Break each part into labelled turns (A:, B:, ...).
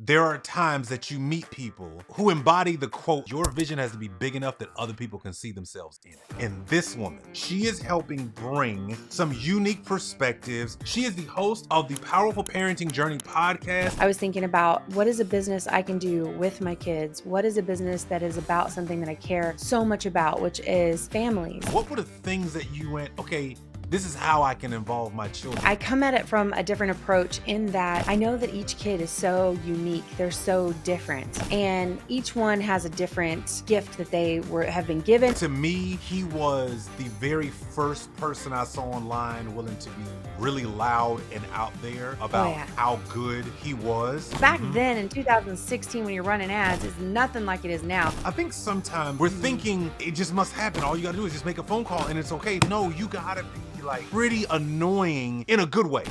A: There are times that you meet people who embody the quote, your vision has to be big enough that other people can see themselves in it. And this woman, she is helping bring some unique perspectives. She is the host of the Powerful Parenting Journey podcast.
B: I was thinking about what is a business I can do with my kids? What is a business that is about something that I care so much about, which is families?
A: What were the things that you went, okay, this is how I can involve my children?
B: I come at it from a different approach in that I know that each kid is so unique. They're so different. And each one has a different gift that they have been given.
A: To me, he was the very first person I saw online willing to be really loud and out there about how good he was.
B: Back then in 2016, when you're running ads, is nothing like it is now.
A: I think sometimes we're thinking it just must happen. All you gotta do is just make a phone call and it's okay. No, you gotta be like pretty annoying in a good way.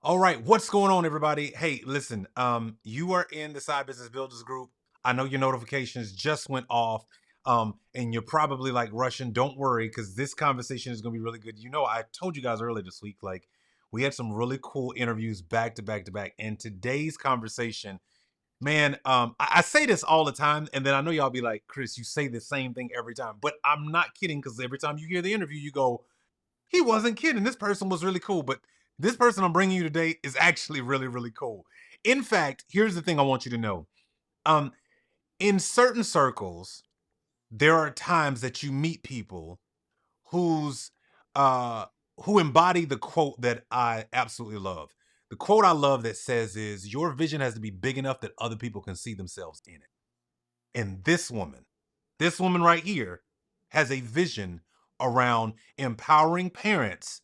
A: All right, what's going on, everybody? Hey, listen, you are in the Side Business Builders group. I know your notifications just went off, and you're probably like rushing. Don't worry, because this conversation is gonna be really good. You know, I told you guys earlier this week, like we had some really cool interviews back to back to back, and today's conversation, man, I say this all the time, and then I know y'all be like, Chris, you say the same thing every time, but I'm not kidding, because every time you hear the interview, you go, he wasn't kidding. This person was really cool, but this person I'm bringing you today is actually really, really cool. In fact, here's the thing I want you to know. In certain circles, there are times that you meet people who's who embody the quote that I absolutely love. The quote I love that says is, your vision has to be big enough that other people can see themselves in it. And this woman right here has a vision around empowering parents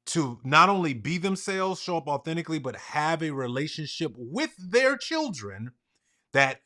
A: to not only be themselves, show up authentically, but have a relationship with their children that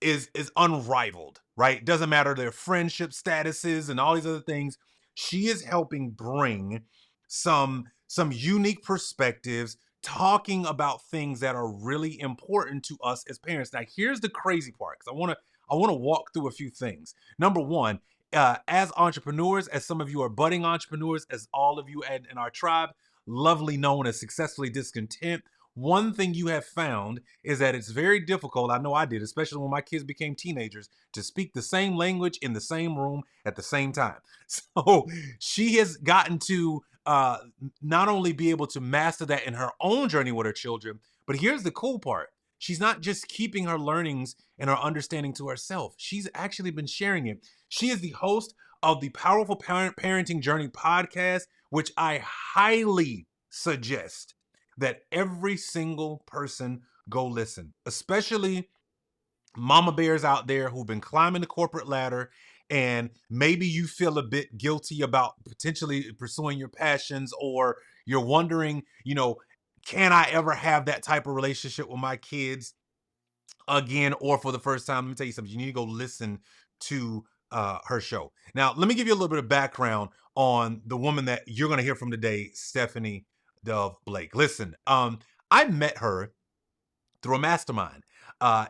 A: is unrivaled, right? Doesn't matter their friendship statuses and all these other things. She is helping bring some unique perspectives, talking about things that are really important to us as parents. Now, here's the crazy part, because I want to walk through a few things. Number one, as entrepreneurs, as some of you are budding entrepreneurs, as all of you in our tribe, lovely known as Successfully Discontent, one thing you have found is that it's very difficult, I know I did, especially when my kids became teenagers, to speak the same language in the same room at the same time. So she has gotten to not only be able to master that in her own journey with her children, but here's the cool part. She's not just keeping her learnings and her understanding to herself. She's actually been sharing it. She is the host of the Powerful Parenting Journey podcast, which I highly suggest that every single person go listen, especially mama bears out there who've been climbing the corporate ladder, and maybe you feel a bit guilty about potentially pursuing your passions, or you're wondering, you know, can I ever have that type of relationship with my kids again or for the first time? Let me tell you something. You need to go listen to her show. Now, let me give you a little bit of background on the woman that you're going to hear from today, Stephanie Dove Blake. Listen, I met her through a mastermind.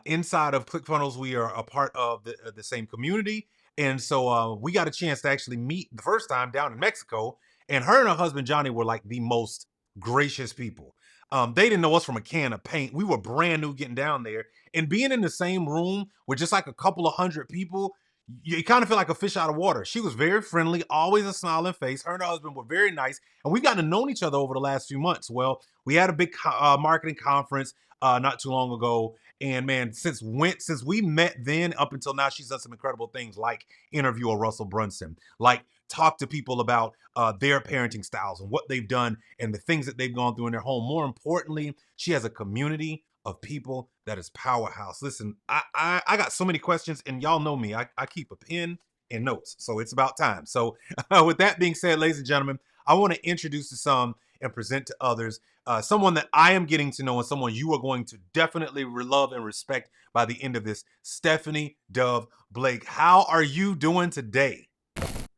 A: Inside of ClickFunnels, we are a part of the same community. And so we got a chance to actually meet the first time down in Mexico. And her and her husband, Johnny, were like the most gracious people. They didn't know us from a can of paint. We were brand new getting down there. And being in the same room with just like a couple of hundred people, you kind of feel like a fish out of water. She was very friendly, always a smiling face. Her and her husband were very nice. And we've gotten to know each other over the last few months. Well, we had a big marketing conference not too long ago. And man, since we met then up until now, she's done some incredible things, like interview a Russell Brunson, like talk to people about their parenting styles and what they've done and the things that they've gone through in their home. More importantly, she has a community of people that is powerhouse. Listen, I got so many questions, and y'all know me. I keep a pen and notes, so it's about time. So with that being said, ladies and gentlemen, I want to introduce to some and present to others someone that I am getting to know, and someone you are going to definitely love and respect by the end of this. Stephanie Dove Blake, how are you doing today?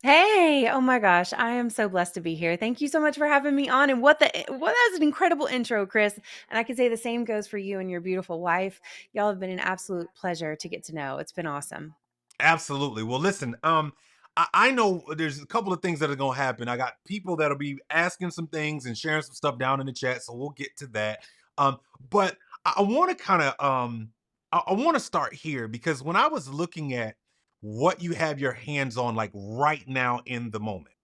B: Hey, oh my gosh, I am so blessed to be here. Thank you so much for having me on. And what that's an incredible intro, Chris. And I can say the same goes for you and your beautiful wife. Y'all have been an absolute pleasure to get to know. It's been awesome.
A: Absolutely. Well, listen, I know there's a couple of things that are gonna happen. I got people that'll be asking some things and sharing some stuff down in the chat, so we'll get to that. But I want to kind of I want to start here because when I was looking at what you have your hands on, like right now in the moment,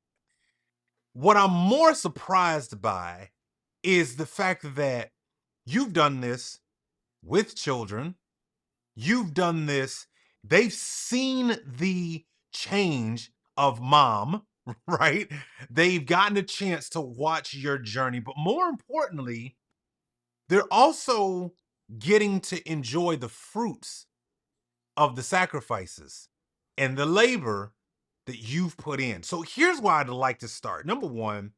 A: what I'm more surprised by is the fact that you've done this with children. You've done this. They've seen the change of mom, right? They've gotten a chance to watch your journey, but more importantly, they're also getting to enjoy the fruits of the sacrifices and the labor that you've put in. So here's why I'd like to start. Number one,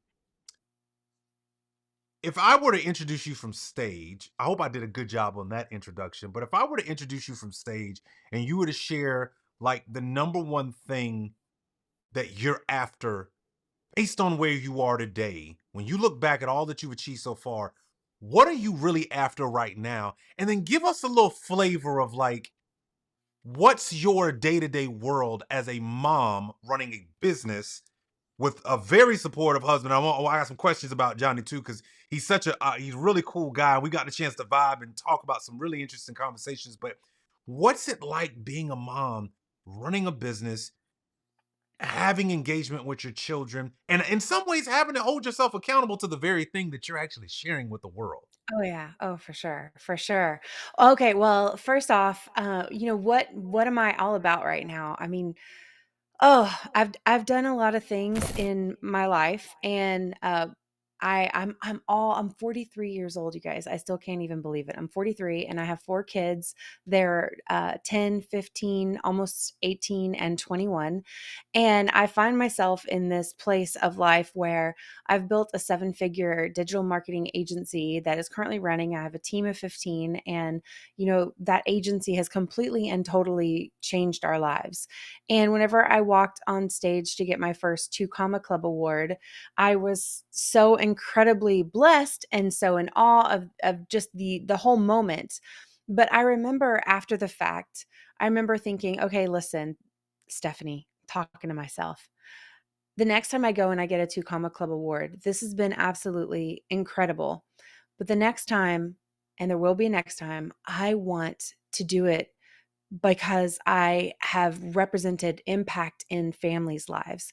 A: if I were to introduce you from stage, I hope I did a good job on that introduction. But if I were to introduce you from stage and you were to share like the number one thing that you're after based on where you are today, when you look back at all that you've achieved so far, what are you really after right now? And then give us a little flavor of like, what's your day to day world as a mom running a business with a very supportive husband. I got some questions about Johnny too, because he's a really cool guy. We got the chance to vibe and talk about some really interesting conversations. But what's it like being a mom, running a business, having engagement with your children, and in some ways having to hold yourself accountable to the very thing that you're actually sharing with the world?
B: Oh, yeah. Oh, for sure, for sure. Okay, well, first off, what am I all about right now? I mean, oh, I've done a lot of things in my life, and I'm 43 years old, you guys. I still can't even believe it. I'm 43, and I have 4 kids. They're 10, 15, almost 18, and 21. And I find myself in this place of life where I've built a 7-figure digital marketing agency that is currently running. I have a team of 15, and that agency has completely and totally changed our lives. And whenever I walked on stage to get my first 2 Comma Club award, I was so incredibly blessed and so in awe of just the whole moment. But I remember after the fact, I remember thinking, okay, listen, Stephanie, talking to myself. The next time I go and I get a 2 Comma Club award, this has been absolutely incredible. But the next time, and there will be a next time, I want to do it because I have represented impact in families' lives.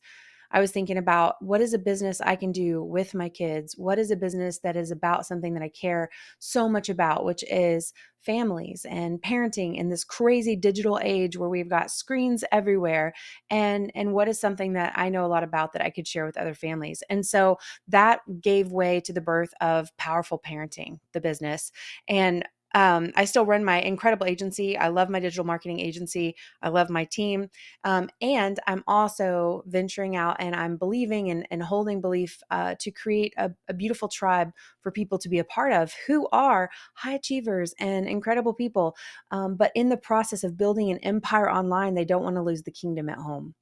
B: I was thinking about what is a business I can do with my kids? What is a business that is about something that I care so much about, which is families and parenting in this crazy digital age where we've got screens everywhere, and what is something that I know a lot about that I could share with other families. And so that gave way to the birth of Powerful Parenting, the business. And I still run my incredible agency. I love my digital marketing agency. I love my team. And I'm also venturing out and I'm believing and holding belief to create a beautiful tribe for people to be a part of who are high achievers and incredible people. But in the process of building an empire online, they don't want to lose the kingdom at home.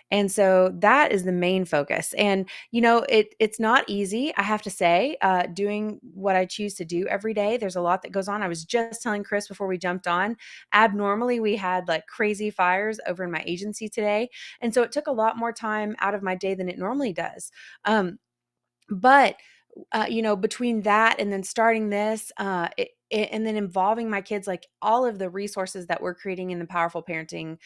B: And so that is the main focus. And it's not easy, I have to say, doing what I choose to do every day. There's a lot that goes on. I was just telling Chris before we jumped on, abnormally, we had like crazy fires over in my agency today. And so it took a lot more time out of my day than it normally does. But between that and then starting this, and then involving my kids, like all of the resources that we're creating in the Powerful Parenting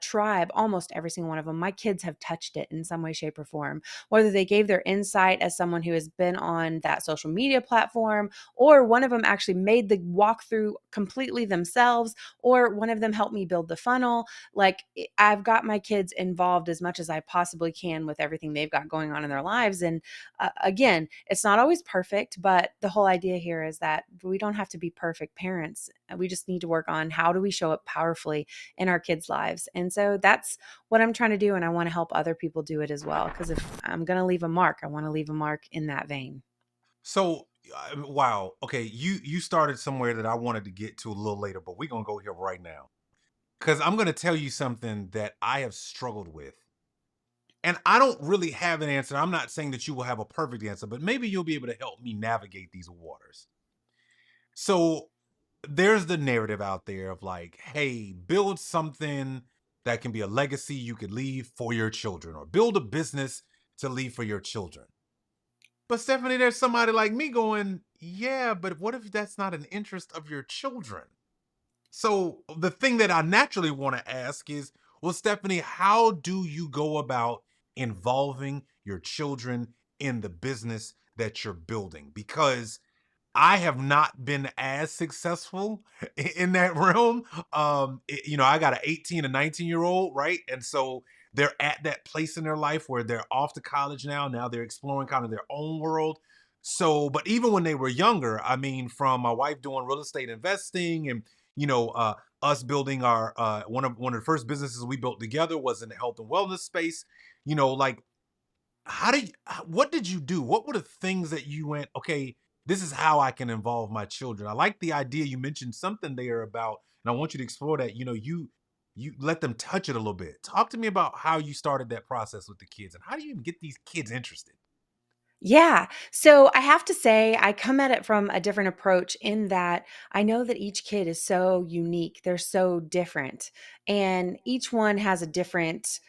B: tribe, almost every single one of them, my kids have touched it in some way, shape, or form. Whether they gave their insight as someone who has been on that social media platform, or one of them actually made the walkthrough completely themselves, or one of them helped me build the funnel. Like I've got my kids involved as much as I possibly can with everything they've got going on in their lives. And again, it's not always perfect, but the whole idea here is that we don't have to be perfect parents. We just need to work on how do we show up powerfully in our kids' lives. And so that's what I'm trying to do. And I want to help other people do it as well. Because if I'm going to leave a mark, I want to leave a mark in that vein.
A: So, wow. Okay, you started somewhere that I wanted to get to a little later, but we're gonna go here right now because I'm gonna tell you something that I have struggled with. And I don't really have an answer. I'm not saying that you will have a perfect answer, but maybe you'll be able to help me navigate these waters. So there's the narrative out there of like, hey, build something. that can be a legacy you could leave for your children, or build a business to leave for your children. But Stephanie, there's somebody like me going, yeah, but what if that's not an interest of your children? So the thing that I naturally want to ask is, well, Stephanie, how do you go about involving your children in the business that you're building? Because I have not been as successful in that realm. I got an 18 and 19-year old, right? And so they're at that place in their life where they're off to college now. Now they're exploring kind of their own world. So, but even when they were younger, I mean, from my wife doing real estate investing, and you know, uh, us building our one of the first businesses we built together was in the health and wellness space. Like, what did you do? What were the things that you went, okay, this is how I can involve my children? I like the idea. You mentioned something there about, and I want you to explore that. You let them touch it a little bit. Talk to me about how you started that process with the kids, and how do you even get these kids interested?
B: Yeah. So I have to say, I come at it from a different approach in that I know that each kid is so unique. They're so different. And each one has a different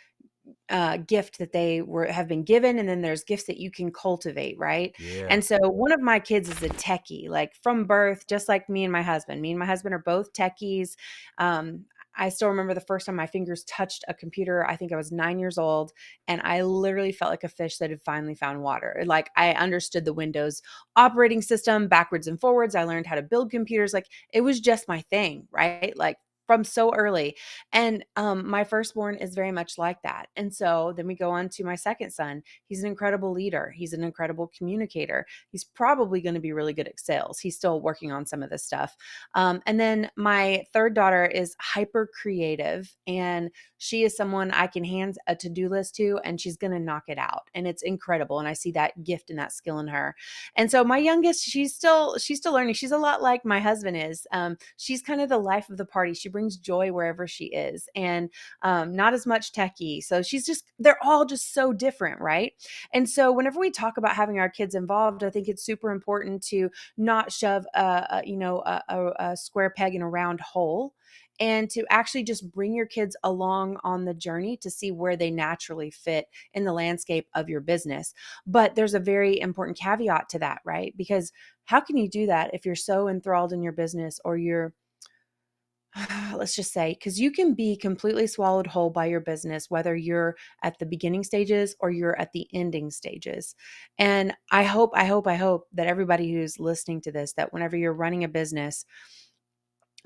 B: gift that they have been given, and then there's gifts that you can cultivate, right?
A: Yeah.
B: And so one of my kids is a techie, like from birth, just like me and my husband. Me and my husband are both techies. I still remember the first time my fingers touched a computer. I think I was 9 years old, and I literally felt like a fish that had finally found water. Like, I understood the Windows operating system backwards and forwards. I learned how to build computers. Like, it was just my thing, right? Like, from so early. And my firstborn is very much like that. And so then we go on to my second son. He's an incredible leader. He's an incredible communicator. He's probably going to be really good at sales. He's still working on some of this stuff. And then my third daughter is hyper creative, and she is someone I can hand a to-do list to, and she's going to knock it out. And it's incredible. And I see that gift and that skill in her. And so my youngest, she's still learning. She's a lot like my husband is. She's kind of the life of the party. She brings joy wherever she is, and not as much techie. So they're all just so different, right? And so whenever we talk about having our kids involved, I think it's super important to not shove a square peg in a round hole, and to actually just bring your kids along on the journey to see where they naturally fit in the landscape of your business. But there's a very important caveat to that, right? Because how can you do that if you're so enthralled in your business, or you're let's just say, because you can be completely swallowed whole by your business, whether you're at the beginning stages or you're at the ending stages. And I hope that everybody who's listening to this, that whenever you're running a business,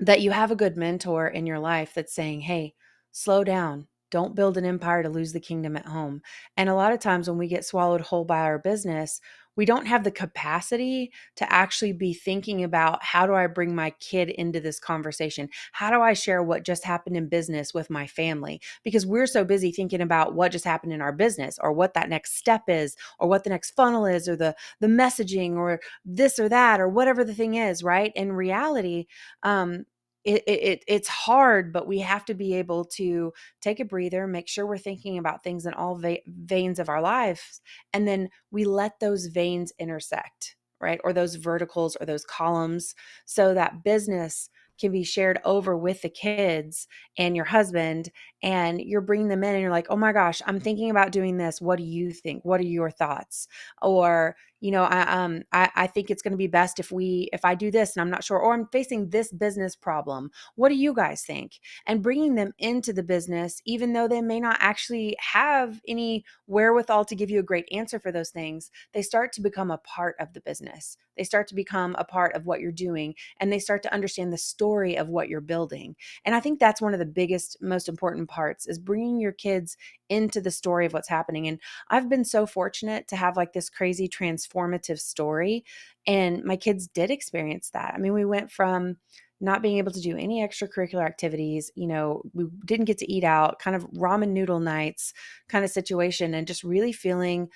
B: that you have a good mentor in your life that's saying, hey, slow down. Don't build an empire to lose the kingdom at home. And a lot of times when we get swallowed whole by our business, we don't have the capacity to actually be thinking about, how do I bring my kid into this conversation? How do I share what just happened in business with my family? Because we're so busy thinking about what just happened in our business, or what that next step is, or what the next funnel is, or the messaging, or this or that, or whatever the thing is, right? In reality, um, it's hard, but we have to be able to take a breather, make sure we're thinking about things in all veins of our lives, and then we let those veins intersect, right? Or those verticals or those columns, so that business can be shared over with the kids and your husband, and you're bringing them in and you're like, oh my gosh, I'm thinking about doing this. What do you think? What are your thoughts? Or, I think it's going to be best if I do this and I'm not sure, or I'm facing this business problem. What do you guys think? And bringing them into the business, even though they may not actually have any wherewithal to give you a great answer for those things, they start to become a part of the business. They start to become a part of what you're doing, and they start to understand the story of what you're building. And I think that's one of the biggest, most important parts, is bringing your kids into the story of what's happening. And I've been so fortunate to have like this crazy transformative story, and my kids did experience that. I mean, we went from not being able to do any extracurricular activities, we didn't get to eat out, kind of ramen noodle nights kind of situation, and just really feeling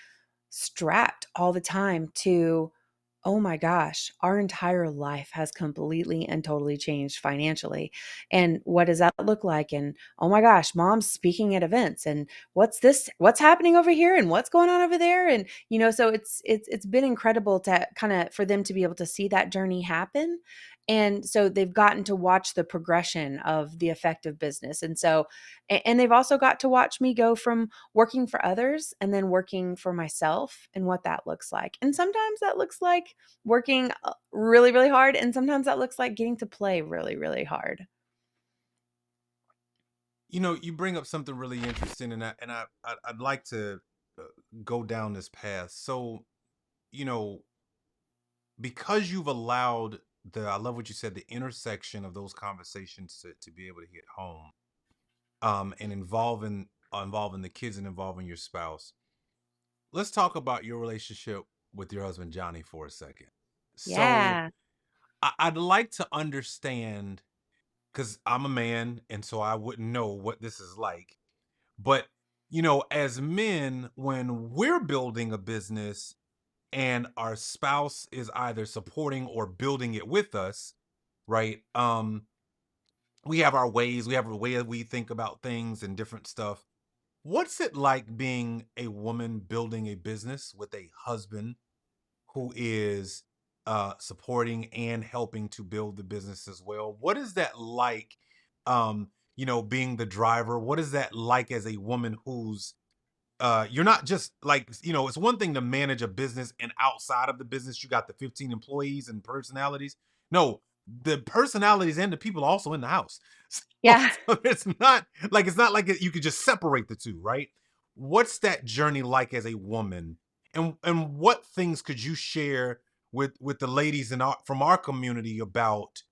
B: strapped all the time to, oh my gosh, our entire life has completely and totally changed financially. And what does that look like? And oh my gosh, mom's speaking at events, and what's this? What's happening over here? And what's going on over there? And so it's been incredible to kind of, for them to be able to see that journey happen. And so they've gotten to watch the progression of the effective business. And so, and they've also got to watch me go from working for others and then working for myself and what that looks like. And sometimes that looks like working really, really hard. And sometimes that looks like getting to play really, really hard.
A: You bring up something really interesting, and I'd like to uh, go down this path. So, you know, because you've allowed I love what you said, the intersection of those conversations to be able to hit home, and involving the kids and involving your spouse. Let's talk about your relationship with your husband Johnny for a second. So
B: Yeah.
A: I'd like to understand, because I'm a man, and so I wouldn't know what this is like. But as men, when we're building a business and our spouse is either supporting or building it with us, right? We have our ways, we have a way that we think about things and different stuff. What's it like being a woman building a business with a husband who is supporting and helping to build the business as well? What is that like? Being the driver. What is that like as a woman who's you're not just like, it's one thing to manage a business and outside of the business you got the 15 employees and personalities. No, the personalities and the people are also in the house. so,
B: Yeah.
A: so it's not like you could just separate the two, right? What's that journey like as a woman, and what things could you share with the ladies from our community about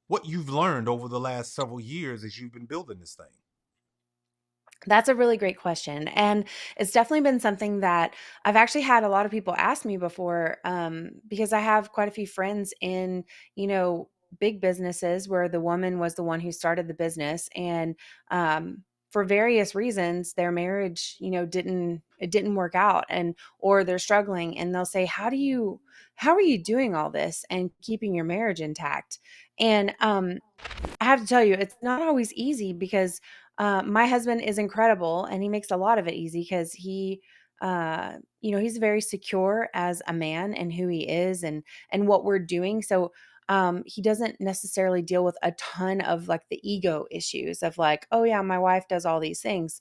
A: what you've learned over the last several years as you've been building this thing?
B: That's a really great question. And it's definitely been something that I've actually had a lot of people ask me before, because I have quite a few friends in, you know, big businesses where the woman was the one who started the business. And for various reasons, their marriage, it didn't work out, and or they're struggling, and they'll say, how are you doing all this and keeping your marriage intact? And I have to tell you, it's not always easy because my husband is incredible and he makes a lot of it easy because he's very secure as a man and who he is and what we're doing. So he doesn't necessarily deal with a ton of like the ego issues of like, oh yeah, my wife does all these things,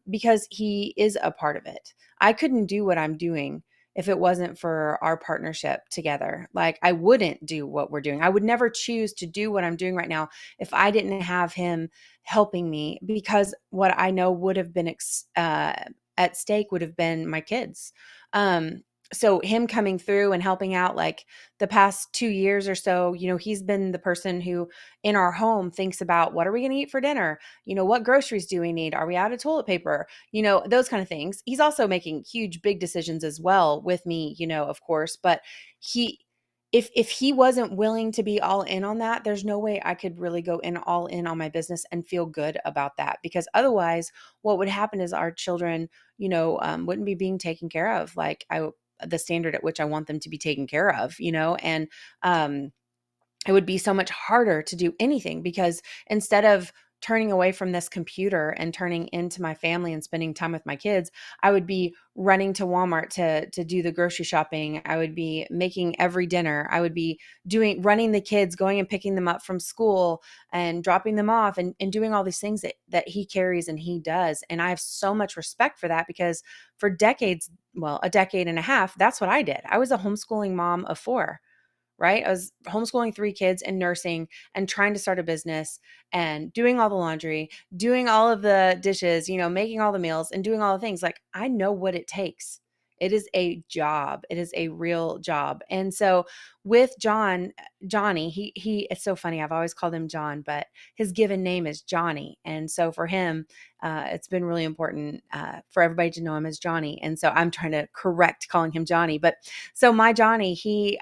B: because he is a part of it. I couldn't do what I'm doing if it wasn't for our partnership together. Like I wouldn't do what we're doing. I would never choose to do what I'm doing right now if I didn't have him helping me, because what I know would have been at stake would have been my kids. Um, so him coming through and helping out like the past 2 years or so, he's been the person who in our home thinks about what are we going to eat for dinner? What groceries do we need? Are we out of toilet paper? Those kind of things. He's also making huge, big decisions as well with me, of course, but he, if he wasn't willing to be all in on that, there's no way I could really go in all in on my business and feel good about that, because otherwise what would happen is our children, wouldn't be being taken care of like the standard at which I want them to be taken care of, and um it would be so much harder to do anything because instead of turning away from this computer and turning into my family and spending time with my kids, I would be running to Walmart to do the grocery shopping. I would be making every dinner. I would be running the kids, going and picking them up from school and dropping them off, and doing all these things that he carries and he does. And I have so much respect for that because for decades, well, a decade and a half, that's what I did. I was a homeschooling mom of four, right? I was homeschooling 3 kids and nursing and trying to start a business and doing all the laundry, doing all of the dishes, making all the meals and doing all the things. Like I know what it takes. It is a job. It is a real job. And so with Johnny, he it's so funny. I've always called him John, but his given name is Johnny. And so for him, it's been really important for everybody to know him as Johnny. And so I'm trying to correct calling him Johnny. But so my Johnny, he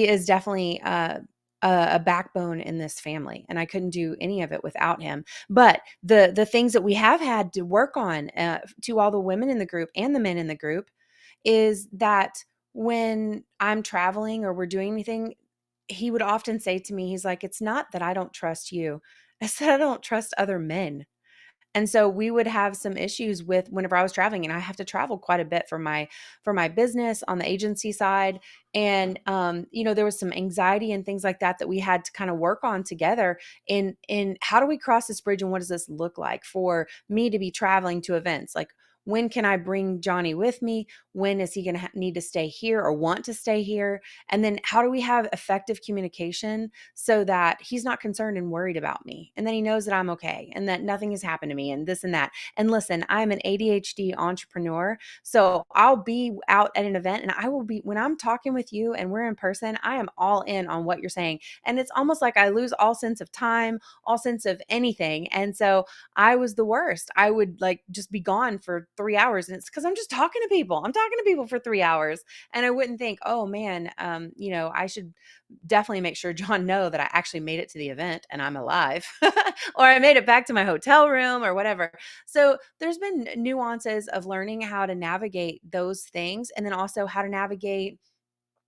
B: is definitely a backbone in this family, and I couldn't do any of it without him. But the things that we have had to work on, to all the women in the group and the men in the group, is that when I'm traveling or we're doing anything, he would often say to me, he's like, "It's not that I don't trust you; it's that I don't trust other men." And so we would have some issues with whenever I was traveling, and I have to travel quite a bit for my business on the agency side. And there was some anxiety and things like that that we had to kind of work on together in how do we cross this bridge and what does this look like for me to be traveling to events? Like, when can I bring Johnny with me? When is he going to need to stay here or want to stay here? And then how do we have effective communication so that he's not concerned and worried about me? And then he knows that I'm okay and that nothing has happened to me and this and that. And listen, I'm an ADHD entrepreneur. So I'll be out at an event and I will be, when I'm talking with you and we're in person, I am all in on what you're saying. And it's almost like I lose all sense of time, all sense of anything. And so I was the worst. I would like just be gone for 3 hours. And it's because I'm just talking to people. I'm talking to people for 3 hours. And I wouldn't think, oh man, I should definitely make sure John know that I actually made it to the event and I'm alive or I made it back to my hotel room or whatever. So there's been nuances of learning how to navigate those things and then also how to navigate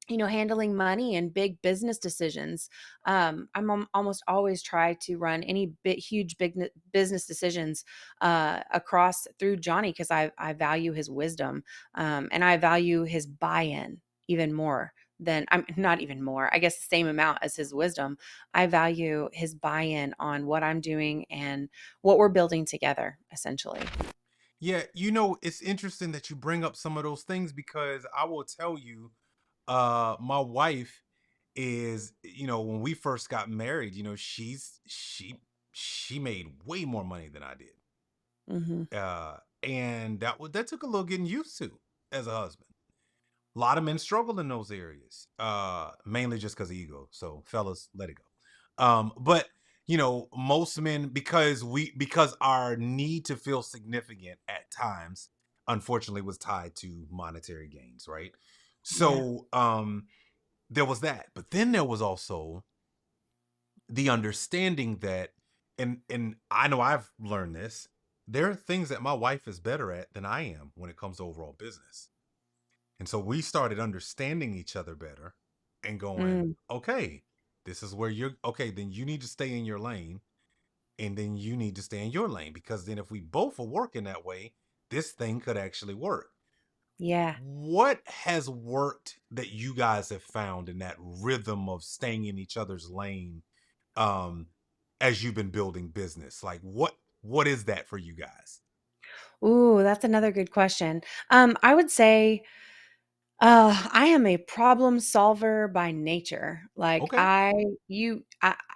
B: handling money and big business decisions. Almost always try to run any huge big business decisions across through Johnny because I value his wisdom, and I value his buy-in even more than I'm not even more. I guess the same amount as his wisdom. I value his buy-in on what I'm doing and what we're building together, essentially.
A: Yeah, it's interesting that you bring up some of those things because I will tell you, my wife is, when we first got married, she made way more money than I did.
B: Hmm.
A: And that took a little getting used to as a husband. A lot of men struggle in those areas, mainly just because of ego. So, fellas, let it go. But most men, because our need to feel significant at times, unfortunately, was tied to monetary gains, right?
B: Yeah.
A: So, there was that, but then there was also the understanding that, and I know I've learned this. There are things that my wife is better at than I am when it comes to overall business. And so we started understanding each other better and going,
B: Mm,
A: okay, this is where you're okay, then you need to stay in your lane and then you need to stay in your lane because then if we both are working that way, this thing could actually work.
B: yeah.
A: What has worked that you guys have found in that rhythm of staying in each other's lane um as you've been building business? Like what is that for you guys?
B: Ooh, that's another good question. I would say I am a problem solver by nature. Like
A: Okay.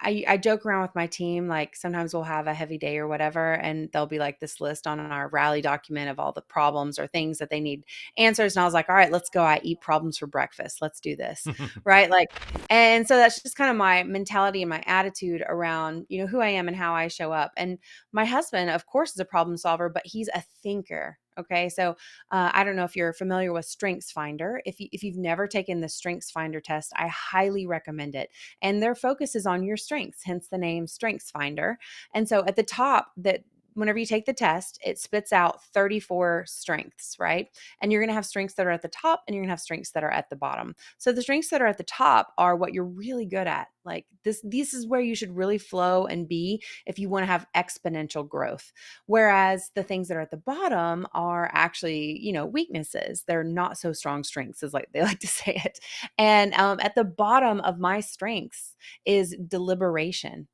B: I joke around with my team. Like sometimes we'll have a heavy day or whatever, and there'll be like this list on our rally document of all the problems or things that they need answers. And I was like, all right, let's go. I eat problems for breakfast. Let's do this. Right. Like, and so that's just kind of my mentality and my attitude around, who I am and how I show up. And my husband, of course, is a problem solver, but he's a thinker. Okay. So I don't know if you're familiar with Strengths Finder. If you've never taken the Strengths Finder test, I highly recommend it. And their focus is on your strengths, hence the name Strengths Finder. And so at the top, that whenever you take the test, it spits out 34 strengths, right? And you're going to have strengths that are at the top and you're going to have strengths that are at the bottom. So the strengths that are at the top are what you're really good at. Like this is where you should really flow and be if you want to have exponential growth. Whereas the things that are at the bottom are actually, weaknesses. They're not so strong strengths, as like they like to say it. And at the bottom of my strengths is deliberation.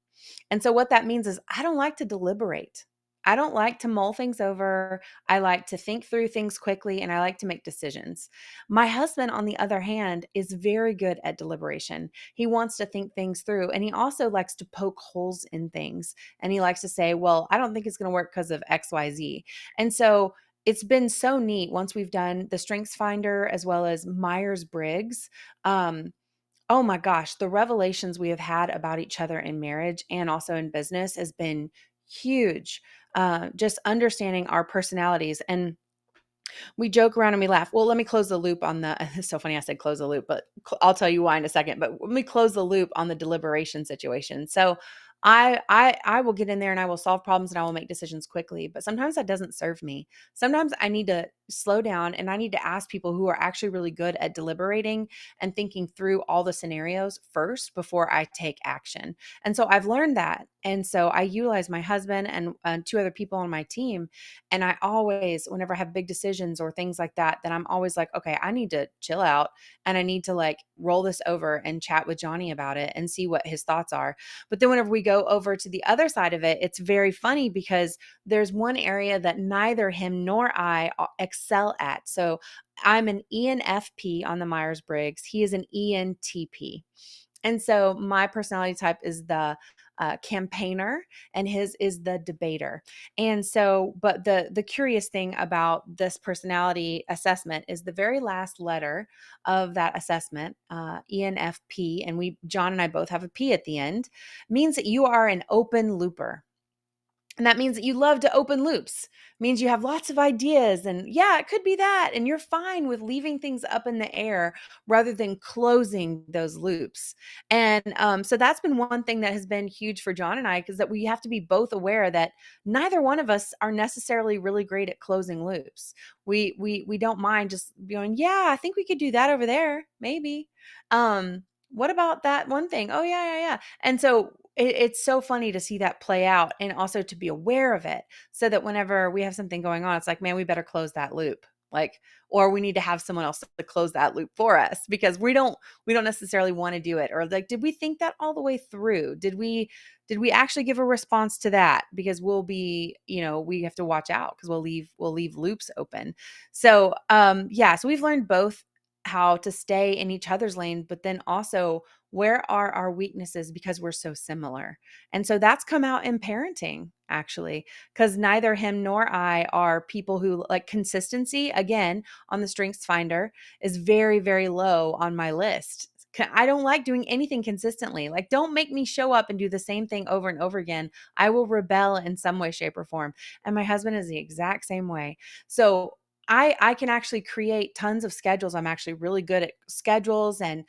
B: And so what that means is I don't like to deliberate. I don't like to mull things over. I like to think through things quickly and I like to make decisions. My husband, on the other hand, is very good at deliberation. He wants to think things through and he also likes to poke holes in things. And he likes to say, well, I don't think it's going to work because of XYZ. And so it's been so neat once we've done the Strengths Finder as well as Myers Briggs. Oh my gosh, the revelations we have had about each other in marriage and also in business has been huge. Just understanding our personalities. And we joke around and we laugh. Well, let me close the loop on the it's so funny I said close the loop, but I'll tell you why in a second. But let me close the loop on the deliberation situation. So I will get in there and I will solve problems and I will make decisions quickly, but sometimes that doesn't serve me. Sometimes I need to slow down and I need to ask people who are actually really good at deliberating and thinking through all the scenarios first before I take action. And so I've learned that. And so I utilize my husband and two other people on my team. And I always, whenever I have big decisions or things like that, then I'm always like, okay, I need to chill out and I need to like roll this over and chat with Johnny about it and see what his thoughts are. But then whenever we go over to the other side of it, it's very funny because there's one area that neither him nor I excel at. So I'm an ENFP on the Myers Briggs. He is an ENTP. And so my personality type is the campaigner and his is the debater. And so, but the curious thing about this personality assessment is the very last letter of that assessment, ENFP, and we John and I both have a P at the end, means that you are an open looper. And that means that you love to open loops. Means you have lots of ideas and yeah, it could be that. And you're fine with leaving things up in the air rather than closing those loops. And so that's been one thing that has been huge for John and I, because that we have to be both aware that neither one of us are necessarily really great at closing loops. We don't mind just going, yeah, I think we could do that over there, maybe. What about that one thing? Oh yeah, yeah, yeah. And so it's so funny to see that play out and also to be aware of it so that whenever we have something going on, it's like, man, we better close that loop. Like, or we need to have someone else to close that loop for us because we don't necessarily want to do it. Or like, did we think that all the way through? Did we actually give a response to that? Because we'll be, we have to watch out because we'll leave loops open. So yeah, so we've learned both how to stay in each other's lane, but then also where are our weaknesses because we're so similar. And so that's come out in parenting actually, because neither him nor I are people who like consistency. Again, on the strengths finder is very, very low on my list. I don't like doing anything consistently. Like, don't make me show up and do the same thing over and over again. I will rebel in some way, shape, or form. And my husband is the exact same way. So I can actually create tons of schedules. I'm actually really good at schedules and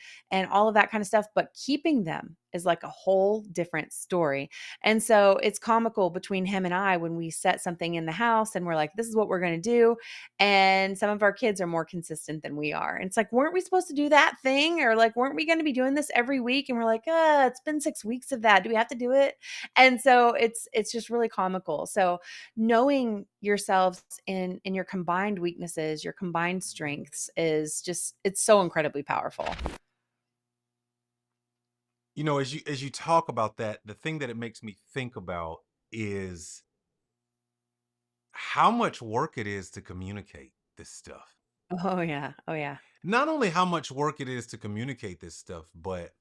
B: all of that kind of stuff, but keeping them is like a whole different story. And so it's comical between him and I when we set something in the house and we're like, this is what we're going to do. And some of our kids are more consistent than we are. And it's like, weren't we supposed to do that thing? Or like, weren't we going to be doing this every week? And we're like, it's been 6 weeks of that. Do we have to do it? And so it's just really comical. So knowing yourselves in your combined weaknesses, your combined strengths is just it's so incredibly powerful.
A: As you talk about that, the thing that it makes me think about is how much work it is to communicate this stuff.
B: Oh yeah. Oh yeah.
A: Not only how much work it is to communicate this stuff, but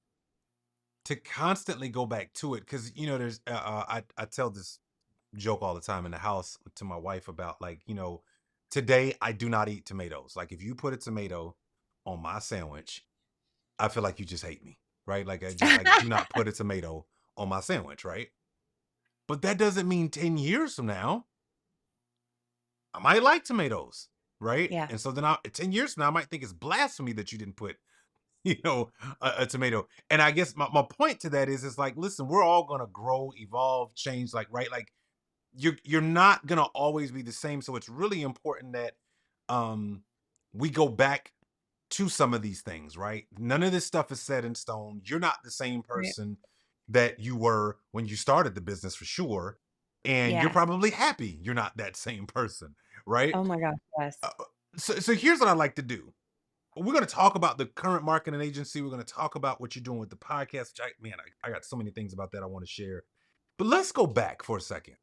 A: to constantly go back to it. Because there's I tell this joke all the time in the house to my wife about like, today I do not eat tomatoes. Like if you put a tomato on my sandwich, I feel like you just hate me, right? Like I just like do not put a tomato on my sandwich, right? But that doesn't mean 10 years from now I might like tomatoes, right?
B: Yeah.
A: And so then 10 years from now I might think it's blasphemy that you didn't put, you know, a tomato. And I guess my point to that is it's like, listen, we're all gonna grow, evolve, change, like, right? Like you're not gonna always be the same. So it's really important that um we go back to some of these things, right? None of this stuff is set in stone. You're not the same
B: Right.
A: person that you were when you started the business for sure. And you're
B: Yes.
A: probably happy you're not that same person, right?
B: Oh my gosh, yes.
A: Uh, so here's what I like to do. We're going to talk about the current marketing agency. We're going to talk about what you're doing with the podcast. Which I got so many things about that I want to share. But let's go back for a second.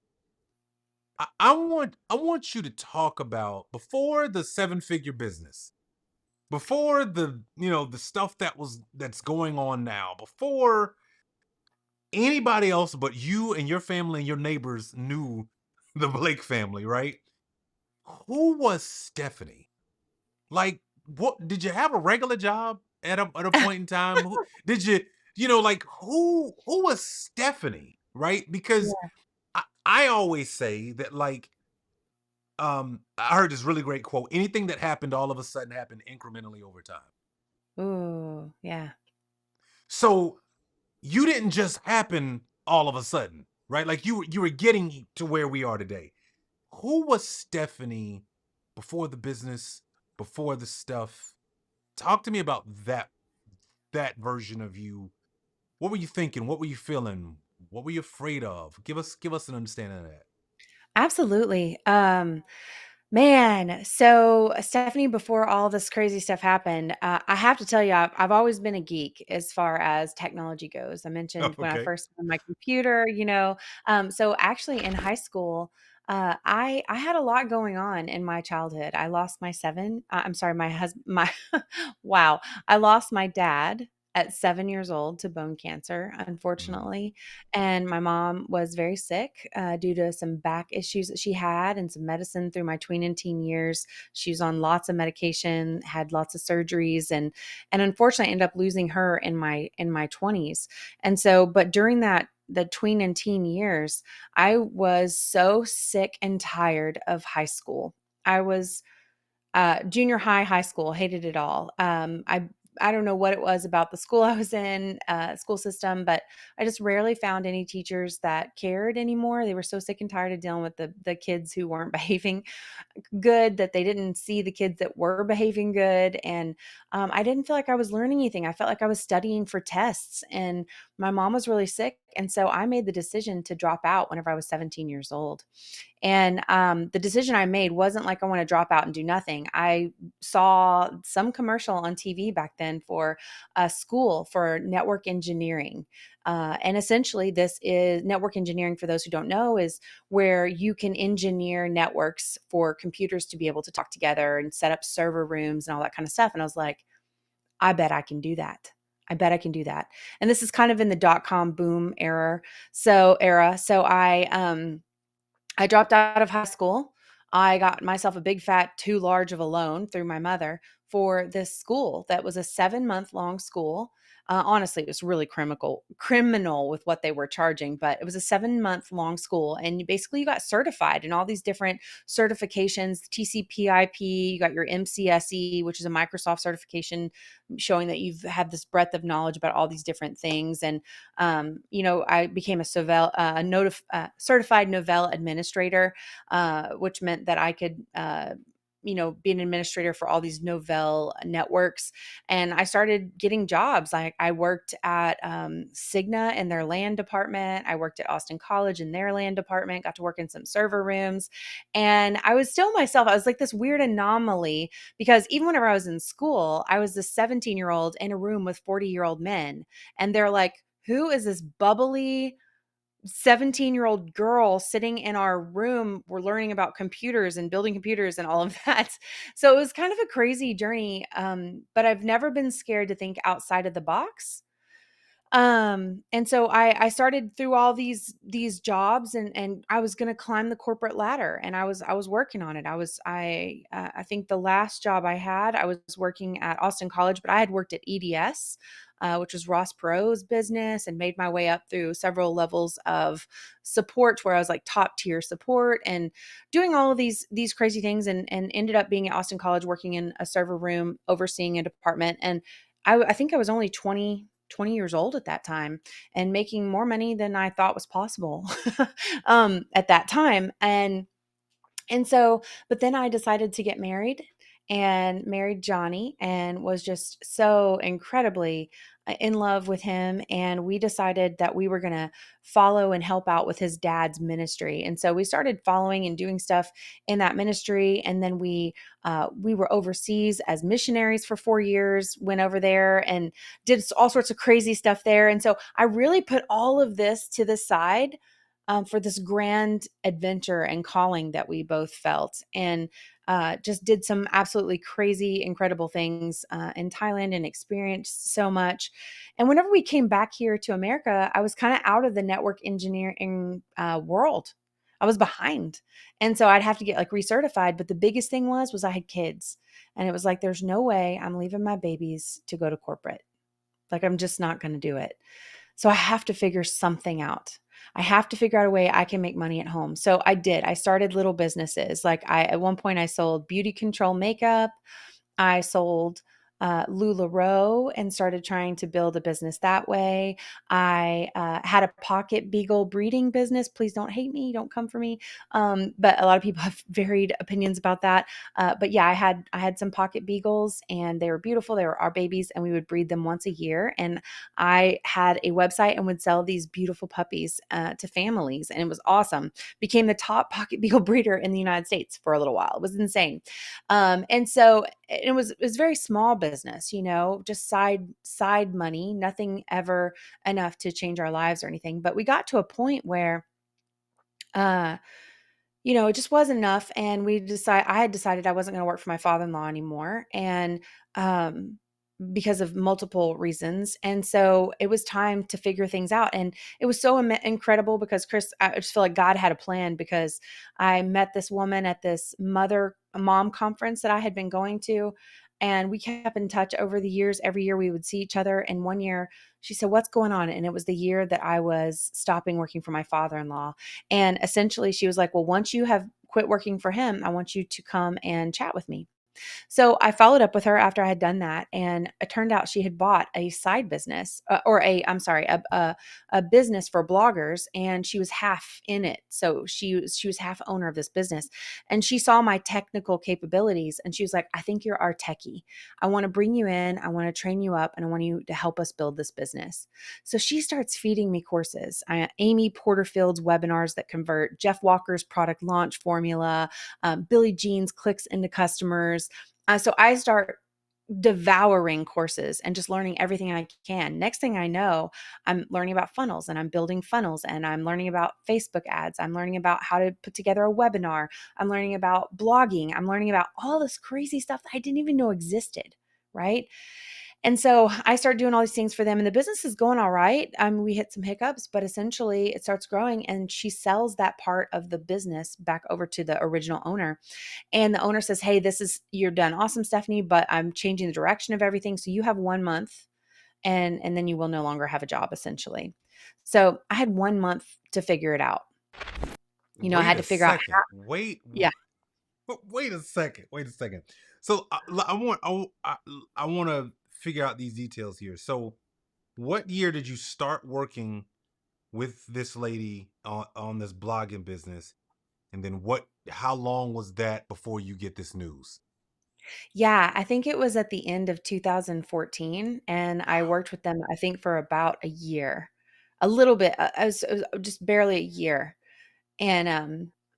A: I want you to talk about before the seven-figure business, before the stuff that's going on now, before anybody else but you and your family and your neighbors knew the Blake family, right? Who was Stephanie? Like, what did you have a regular job at a point in time? Who did like who was Stephanie, right? Because
B: Yeah.
A: I always say that like I heard this really great quote. Anything that happened all of a sudden happened incrementally over time.
B: Ooh, yeah.
A: So you didn't just happen all of a sudden, right? Like you were getting to where we are today. Who was Stephanie before the business, before the stuff. Talk to me about that version of you. What were you thinking? What were you feeling? What were you afraid of? Give us an understanding of that.
B: Absolutely. Man, so Stephanie, before all this crazy stuff happened, I have to tell you, I've always been a geek as far as technology goes. I mentioned when I
A: Okay.
B: first found my computer, so actually in high school, I had a lot going on in my childhood. I lost my seven. I'm sorry, my husband. My wow, I lost my dad at 7 years old to bone cancer,
A: Mm,
B: unfortunately. And my mom was very sick due to some back issues that she had and some medicine through my tween and teen years. She was on lots of medication, had lots of surgeries, and unfortunately, I ended up losing her in my 20s. And so, but during the tween and teen years, I was so sick and tired of high school. I was junior high, high school, hated it all. I don't know what it was about the school I was in, school system, but I just rarely found any teachers that cared anymore. They were so sick and tired of dealing with the kids who weren't behaving good, that they didn't see the kids that were behaving good. And I didn't feel like I was learning anything. I felt like I was studying for tests. And my mom was really sick. And so I made the decision to drop out whenever I was 17 years old. And the decision I made wasn't like I want to drop out and do nothing. I saw some commercial on TV back then for a school for network engineering. And essentially, this is network engineering, for those who don't know, is where you can engineer networks for computers to be able to talk together and set up server rooms and all that kind of stuff. And I was like, I bet I can do that. I bet I can do that. And this is kind of in the dot com boom era. So I dropped out of high school. I got myself a big fat too large of a loan through my mother for this school that was a 7-month long school. Honestly, it was really criminal with what they were charging, but it was a 7-month long school, and you got certified in all these different certifications, TCP/IP. You got your MCSE, which is a Microsoft certification, showing that you've had this breadth of knowledge about all these different things. And I became certified Novell administrator, which meant that I could, be an administrator for all these Novell networks. And I started getting jobs. I worked at Cigna in their land department. I worked at Austin College in their land department, got to work in some server rooms. And I was still myself. I was like this weird anomaly because even whenever I was in school, I was this 17-year-old in a room with 40-year-old men. And they're like, who is this bubbly 17-year-old girl sitting in our room? We're learning about computers and building computers and all of that. So it was kind of a crazy journey. But I've never been scared to think outside of the box. And so I started through all these jobs, and I was going to climb the corporate ladder, and I was working on it. I think the last job I had, I was working at Austin College, but I had worked at EDS, which was Ross Perot's business, and made my way up through several levels of support where I was like top tier support and doing all of these crazy things, and ended up being at Austin College working in a server room overseeing a department. And I think I was only 20 years old at that time, and making more money than I thought was possible at that time. But then I decided to get married, and married Johnny, and was just so incredibly in love with him. And we decided that we were going to follow and help out with his dad's ministry. And so we started following and doing stuff in that ministry. And then we were overseas as missionaries for 4 years, went over there and did all sorts of crazy stuff there. And so I really put all of this to the side for this grand adventure and calling that we both felt, and just did some absolutely crazy, incredible things in Thailand and experienced so much. And whenever we came back here to America, I was kind of out of the network engineering world. I was behind. And so I'd have to get like recertified. But the biggest thing was I had kids. And it was like, there's no way I'm leaving my babies to go to corporate. Like, I'm just not going to do it. So I have to figure something out. I have to figure out a way I can make money at home. So I did. I started little businesses. Like, at one point I sold beauty control makeup. I sold LuLaRoe and started trying to build a business that way. I had a pocket beagle breeding business. Please don't hate me. Don't come for me. But a lot of people have varied opinions about that. But yeah, I had some pocket beagles, and they were beautiful. They were our babies, and we would breed them once a year. And I had a website and would sell these beautiful puppies to families, and it was awesome. Became the top pocket beagle breeder in the United States for a little while. It was insane. And so it was very small business, just side money, nothing ever enough to change our lives or anything. But we got to a point where uh it just wasn't enough, and I had decided I wasn't going to work for my father-in-law anymore, and um because of multiple reasons. And so it was time to figure things out, and it was so incredible because Chris, I just feel like God had a plan, because I met this woman at this mom conference that I had been going to, and we kept in touch over the years. Every year we would see each other, and one year she said, "What's going on?" And it was the year that I was stopping working for my father-in-law. And essentially, she was like, "Well, once you have quit working for him, I want you to come and chat with me." So I followed up with her after I had done that, and it turned out she had bought a side business, I'm sorry, a business for bloggers, and she was half in it. So she was half owner of this business, and she saw my technical capabilities, and she was like, "I think you're our techie. I want to bring you in. I want to train you up, and I want you to help us build this business." So she starts feeding me courses. Amy Porterfield's webinars that convert, Jeff Walker's product launch formula, Billie Jean's clicks into customers. So I start devouring courses and just learning everything I can. Next thing I know, I'm learning about funnels, and I'm building funnels, and I'm learning about Facebook ads. I'm learning about how to put together a webinar. I'm learning about blogging. I'm learning about all this crazy stuff that I didn't even know existed. Right. And so I start doing all these things for them, and the business is going all right. We hit some hiccups, but essentially it starts growing, and she sells that part of the business back over to the original owner. And the owner says, "Hey, you're done. Awesome, Stephanie, but I'm changing the direction of everything. So you have 1 month, and then you will no longer have a job," essentially. So I had 1 month to figure it out. I
A: Wait
B: had
A: a
B: to figure out
A: second.
B: how, yeah.
A: Wait a second. Wait a second. So I want to figure out these details here. So, what year did you start working with this lady on this blogging business? And then how long was that before you get this news?
B: Yeah, I think it was at the end of 2014, and I
A: Wow.
B: worked with them, I think, for about a year. A little bit, I was just barely a year.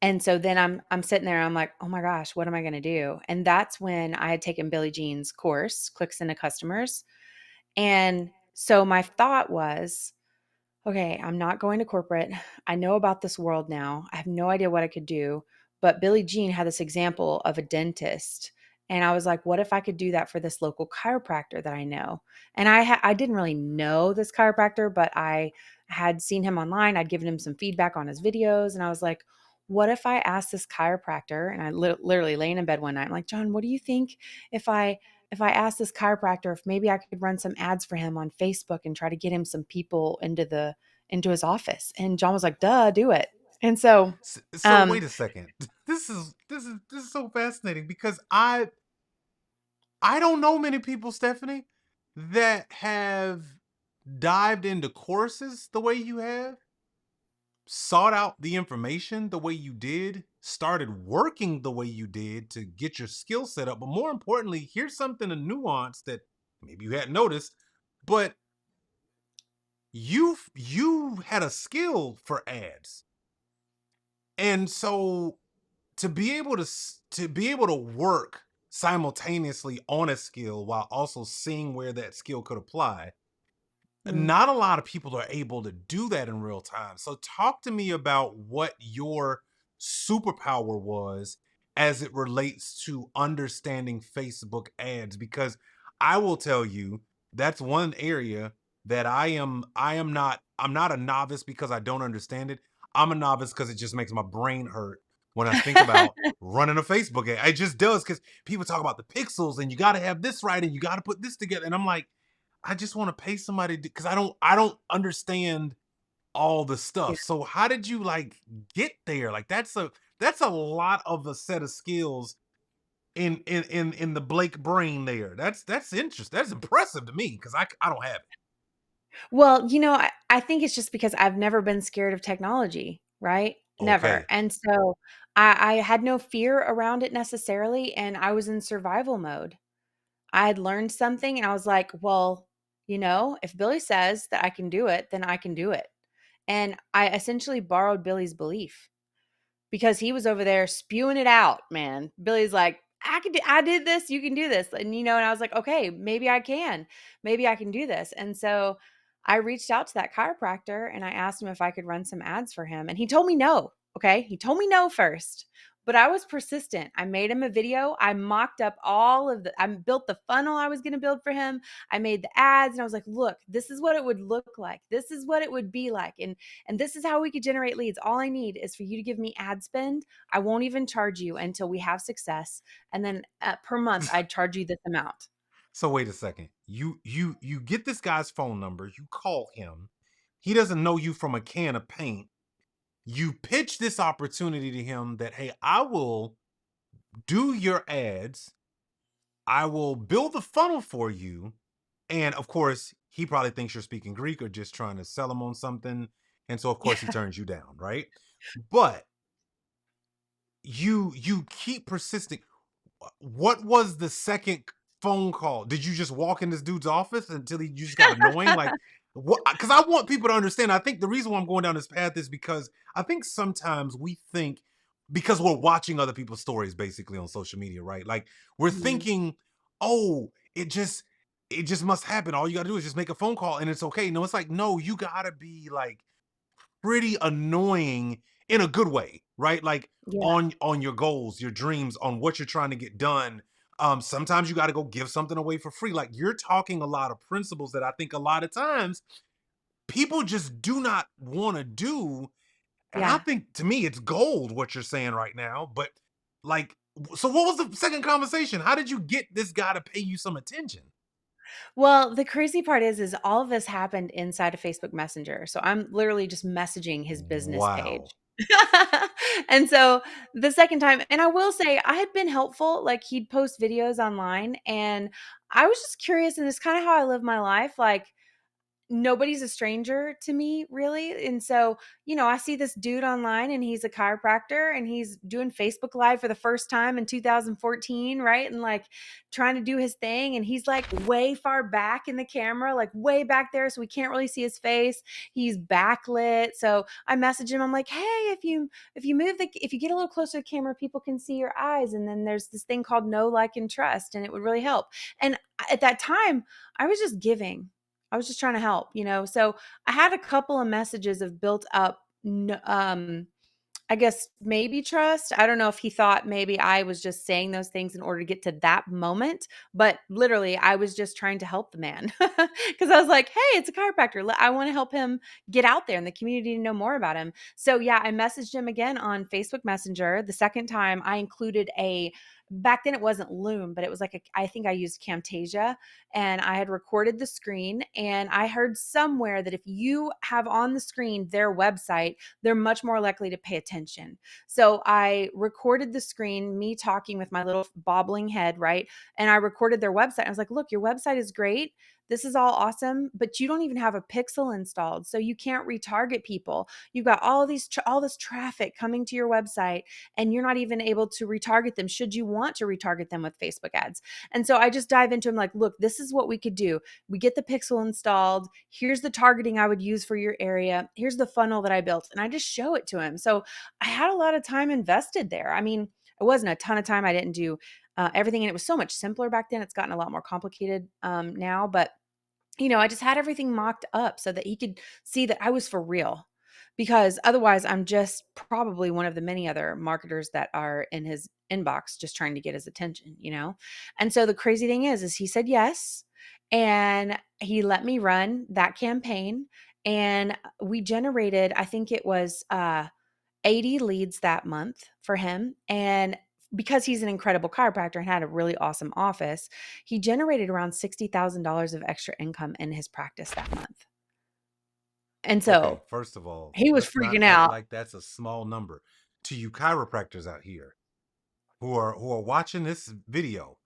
B: And so then I'm sitting there, I'm like, "Oh my gosh, what am I gonna do?" And that's when I had taken Billie Jean's course, Clicks into Customers. And so my thought was, "Okay, I'm not going to corporate. I know about this world now. I have no idea what I could do." But Billie Jean had this example of a dentist. And I was like, what if I could do that for this local chiropractor that I know? And I didn't really know this chiropractor, but I had seen him online. I'd given him some feedback on his videos. And I was like, what if I asked this chiropractor? And I literally laying in bed one night, I'm like, "John, what do you think if I asked this chiropractor if maybe I could run some ads for him on Facebook and try to get him some people into his office?" And John was like, "Duh, do it." And so,
A: So
B: um,
A: wait a second. This is so fascinating because I don't know many people, Stephanie, that have dived into courses the way you have, sought out the information the way you did, started working the way you did to get your skill set up. But more importantly, here's something a nuance that maybe you hadn't noticed, but you had a skill for ads. And so to be able to work simultaneously on a skill while also seeing where that skill could apply,
B: mm,
A: not a lot of people are able to do that in real time. So talk to me about what your superpower was as it relates to understanding Facebook ads, because I will tell you that's one area that I'm not a novice because I don't understand it. I'm a novice because it just makes my brain hurt when I think about running a Facebook ad. It just does, because people talk about the pixels and you got to have this right and you got to put this together, and I'm like, I just want to pay somebody because I don't understand all the
B: yeah.
A: stuff. So how did you like get there? Like that's a lot of a set of skills in the Blake brain there. That's interesting. That's impressive to me because I don't have it.
B: Well, I think it's just because I've never been scared of technology, right? Never.
A: Okay.
B: And so I had no fear around it necessarily, and I was in survival mode. I had learned something and I was like, well, if Billy says that I can do it, then I can do it. And I essentially borrowed Billy's belief because he was over there spewing it out, man. Billy's like, I did this, you can do this. And I was like, okay, maybe I can. Maybe I can do this. And so I reached out to that chiropractor and I asked him if I could run some ads for him. And he told me no. Okay. He told me no first. But I was persistent. I made him a video. I mocked up I built the funnel I was going to build for him. I made the ads and I was like, look, this is what it would look like. This is what it would be like. And this is how we could generate leads. All I need is for you to give me ad spend. I won't even charge you until we have success. And then per month, I'd charge you this amount.
A: So wait a second. You get this guy's phone number. You call him. He doesn't know you from a can of paint. You pitch this opportunity to him that, hey, I will do your ads. I will build the funnel for you. And of course, he probably thinks you're speaking Greek or just trying to sell him on something. And so of course he turns you down, right? But you keep persisting. What was the second phone call? Did you just walk in this dude's office until you just got annoying? Like, what? Because I want people to understand. I think the reason why I'm going down this path is because I think sometimes we think because we're watching other people's stories basically on social media, right? Like we're
B: Mhm.
A: thinking, oh, it just must happen. All you gotta do is just make a phone call and it's okay. No, it's like, no, you gotta be like pretty annoying in a good way, right? Like
B: Yeah.
A: on your goals, your dreams, on what you're trying to get done. Sometimes you got to go give something away for free. Like you're talking a lot of principles that I think a lot of times people just do not want to do. And I
B: Yeah.
A: think to me it's gold what you're saying right now. But like, so what was the second conversation? How did you get this guy to pay you some attention?
B: Well, the crazy part is all of this happened inside of Facebook Messenger. So I'm literally just messaging his business
A: Wow.
B: page. And so the second time, and I will say I had been helpful, like he'd post videos online and I was just curious, and it's kind of how I live my life. Like, nobody's a stranger to me really. And so, I see this dude online and he's a chiropractor and he's doing Facebook Live for the first time in 2014, right? And like trying to do his thing. And he's like way far back in the camera, like way back there. So we can't really see his face. He's backlit. So I message him. I'm like, hey, if you get a little closer to the camera, people can see your eyes. And then there's this thing called know, like, and trust. And it would really help. And at that time, I was just giving. I was just trying to help, So I had a couple of messages of built up, I guess maybe trust. I don't know if he thought maybe I was just saying those things in order to get to that moment, but literally I was just trying to help the man because I was like, hey, it's a chiropractor. I want to help him get out there in the community to know more about him. So yeah, I messaged him again on Facebook Messenger. The second time I included back then it wasn't Loom, but it was like I think I used Camtasia, and I had recorded the screen, and I heard somewhere that if you have on the screen their website, they're much more likely to pay attention. So I recorded the screen, me talking with my little bobbling head, right? And I recorded their website. I was like, look, your website is great. This is all awesome, but you don't even have a pixel installed. So you can't retarget people. You've got all this traffic coming to your website and you're not even able to retarget them should you want to retarget them with Facebook ads. And so I just dive into them like, look, this is what we could do. We get the pixel installed. Here's the targeting I would use for your area. Here's the funnel that I built. And I just show it to him. So I had a lot of time invested there. I mean, it wasn't a ton of time. I didn't do everything. And it was so much simpler back then. It's gotten a lot more complicated now. But I just had everything mocked up so that he could see that I was for real. Because otherwise, I'm just probably one of the many other marketers that are in his inbox just trying to get his attention. And so the crazy thing is he said yes. And he let me run that campaign. And we generated, I think it was 80 leads that month for him. And because he's an incredible chiropractor and had a really awesome office, he generated around $60,000 of extra income in his practice that month. And
A: Okay,
B: so
A: first of all,
B: he was
A: let's not
B: freaking
A: act
B: out.
A: like that's a small number to you chiropractors out here. who are watching this video,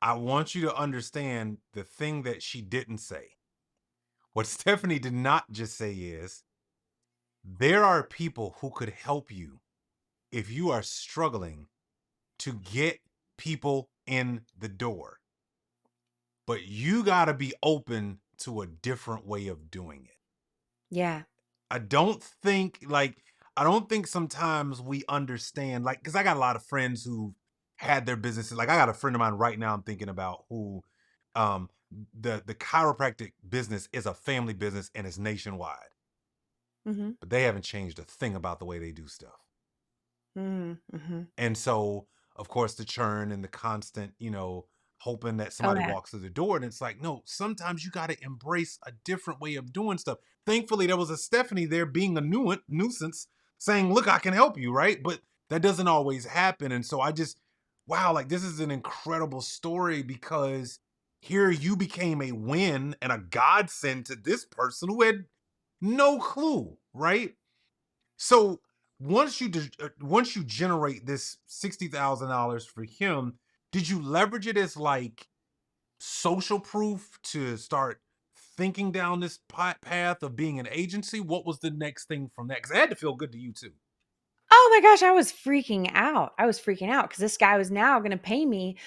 A: I want you to understand the thing that she didn't say. What Stephanie did not just say is there are people who could help you if you are struggling to get people in the door. But you got to be open to a different way of doing it.
B: Yeah.
A: I don't think I don't think sometimes we understand cuz I got a lot of friends who had their businesses. Like I got a friend of mine right now I'm thinking about who um the chiropractic business is a family business and it's nationwide.
B: Mhm.
A: But they haven't changed a thing about the way they do stuff.
B: Mm, mhm.
A: And so, of course, the churn and the constant, hoping that
B: Oh,
A: somebody
B: yeah.
A: walks through the door. And it's like, no, sometimes you got to embrace a different way of doing stuff. Thankfully, there was a Stephanie there being a nuisance saying, look, I can help you, right? But that doesn't always happen. And so wow, like this is an incredible story because here you became a win and a godsend to this person who had no clue, right? So once you generate this $60,000 for him, did you leverage it as like social proof to start thinking down this path of being an agency? What was the next thing from that? Because it had to feel good to you too.
B: Oh my gosh, I was freaking out. I was freaking out because this guy was now gonna pay me,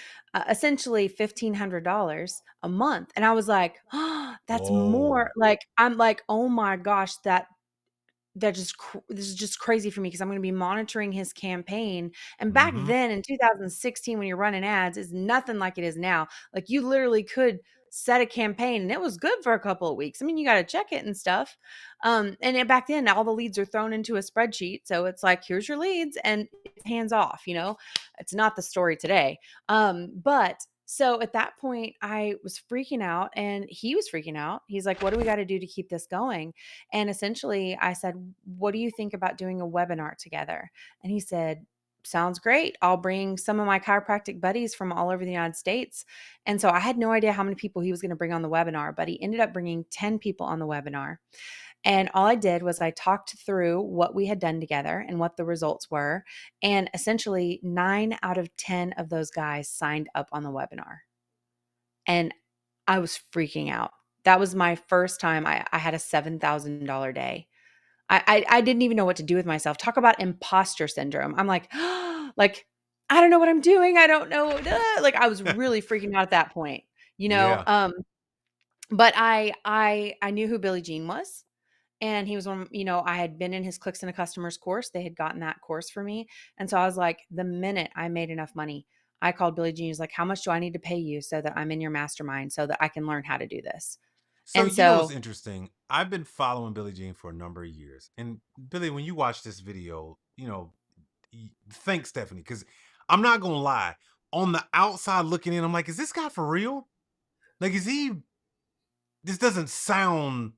B: essentially $1,500 a month, and I was like, "Oh, that's more."
A: Whoa.
B: Like, I'm like, "Oh my gosh, this is just crazy for me because I'm gonna be monitoring his campaign." And back
A: Mm-hmm.
B: then in 2016 when you're running ads is nothing like it is now. Like, you literally could set a campaign and it was good for a couple of weeks. I mean, you gotta check it and stuff. And then back then, all the leads are thrown into a spreadsheet, so it's like, "Here's your leads," and it's hands off, you know? It's not the story today. But so at that point, I was freaking out and he was freaking out. He's like, "What do we gotta do to keep this going?" And essentially, I said, "What do you think about doing a webinar together?" And he said, "Sounds great. I'll bring some of my chiropractic buddies from all over the United States." And so I had no idea how many people he was going to bring on the webinar, but he ended up bringing 10 people on the webinar. And all I did was I talked through what we had done together and what the results were. And essentially, 9 out of 10 of those guys signed up on the webinar. And I was freaking out. That was my first time I had a $7,000 day. I didn't even know what to do with myself. Talk about imposter syndrome. I'm like, like, I don't know what I'm doing. I don't know. Like, I was really freaking out at that point, you know.
A: Yeah.
B: But I knew who Billie Jean was. And he was one, I had been in his Clicks and a Customer's course. They had gotten that course for me. And so I was like, the minute I made enough money, I called Billie Jean. He's like, how much do I need to pay you so that I'm in your mastermind so that I can learn how to do this?
A: So
B: And
A: you know what's
B: so,
A: interesting? I've been following Billie Jean for a number of years. And Billy, when you watch this video, thanks Stephanie, because I'm not gonna lie. On the outside looking in, I'm like, is this guy for real? Like, is he this doesn't sound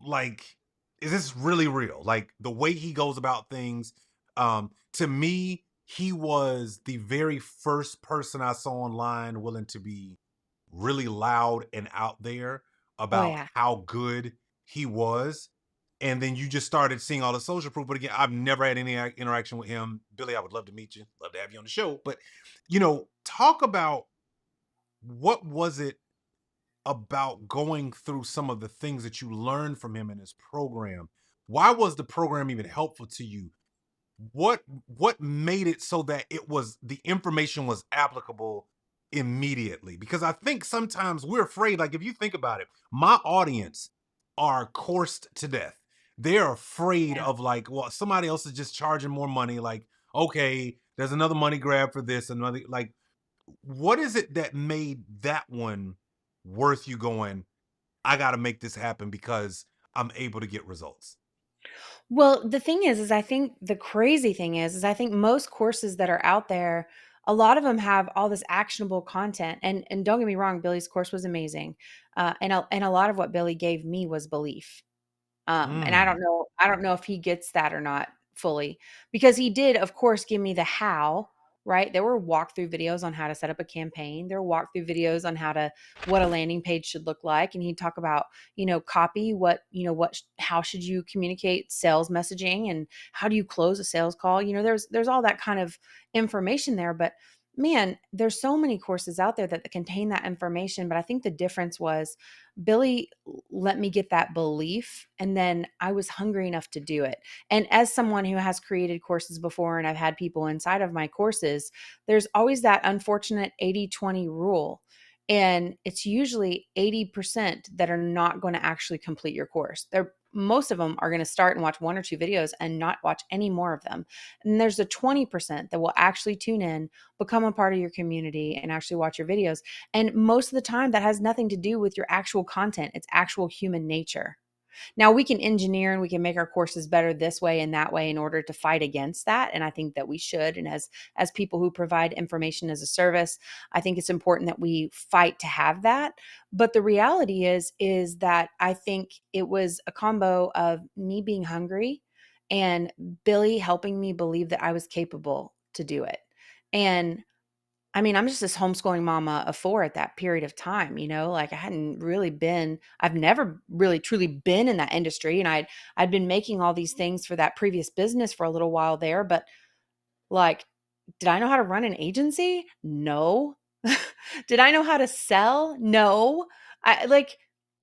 A: like is this really real? Like the way he goes about things. To me, he was the very first person I saw online willing to be really loud and out there
B: oh,
A: about
B: yeah.
A: how good he was. And then you just started seeing all the social proof. But again, I've never had any interaction with him. Billy, I would love to meet you. Love to have you on the show. But, talk about what was it about going through some of the things that you learned from him in his program? Why was the program even helpful to you? What made it so that the information was applicable immediately? Because I think sometimes we're afraid, like if you think about it, my audience are coursed to death. They're afraid
B: Yeah.
A: of like, well, somebody else is just charging more money. Like, okay, there's another money grab for this, another like what is it that made that one worth you going, I got to make this happen because I'm able to get results?
B: Well, the thing is I think the crazy thing is I think most courses that are out there, a lot of them have all this actionable content. And don't get me wrong, Billy's course was amazing. And a lot of what Billy gave me was belief. And
A: Mm,
B: I don't know if he gets that or not fully because he did, of course, give me the how. right? There were walkthrough videos on how to set up a campaign. There were walkthrough videos on how to what a landing page should look like, and he'd talk about, copy, how should you communicate sales messaging and how do you close a sales call? There's all that kind of information there, but man, there's so many courses out there that contain that information, but I think the difference was Billy let me get that belief, and then I was hungry enough to do it. And as someone who has created courses before and I've had people inside of my courses, there's always that unfortunate 80-20 rule. And it's usually 80% that are not going to actually complete your course. They're most of them are going to start and watch one or two videos and not watch any more of them. And there's a 20% that will actually tune in, become a part of your community, and actually watch your videos. And most of the time, that has nothing to do with your actual content, it's actual human nature. Now we can engineer and we can make our courses better this way and that way in order to fight against that, and I think that we should. And as people who provide information as a service, I think it's important that we fight to have that. But the reality is that I think it was a combo of me being hungry and Billy helping me believe that I was capable to do it. And I mean, I'm just this homeschooling mama of 4 at that period of time, like I've never really truly been in that industry, and I'd been making all these things for that previous business for a little while there, but, like, did I know how to run an agency? No. Did I know how to sell? No.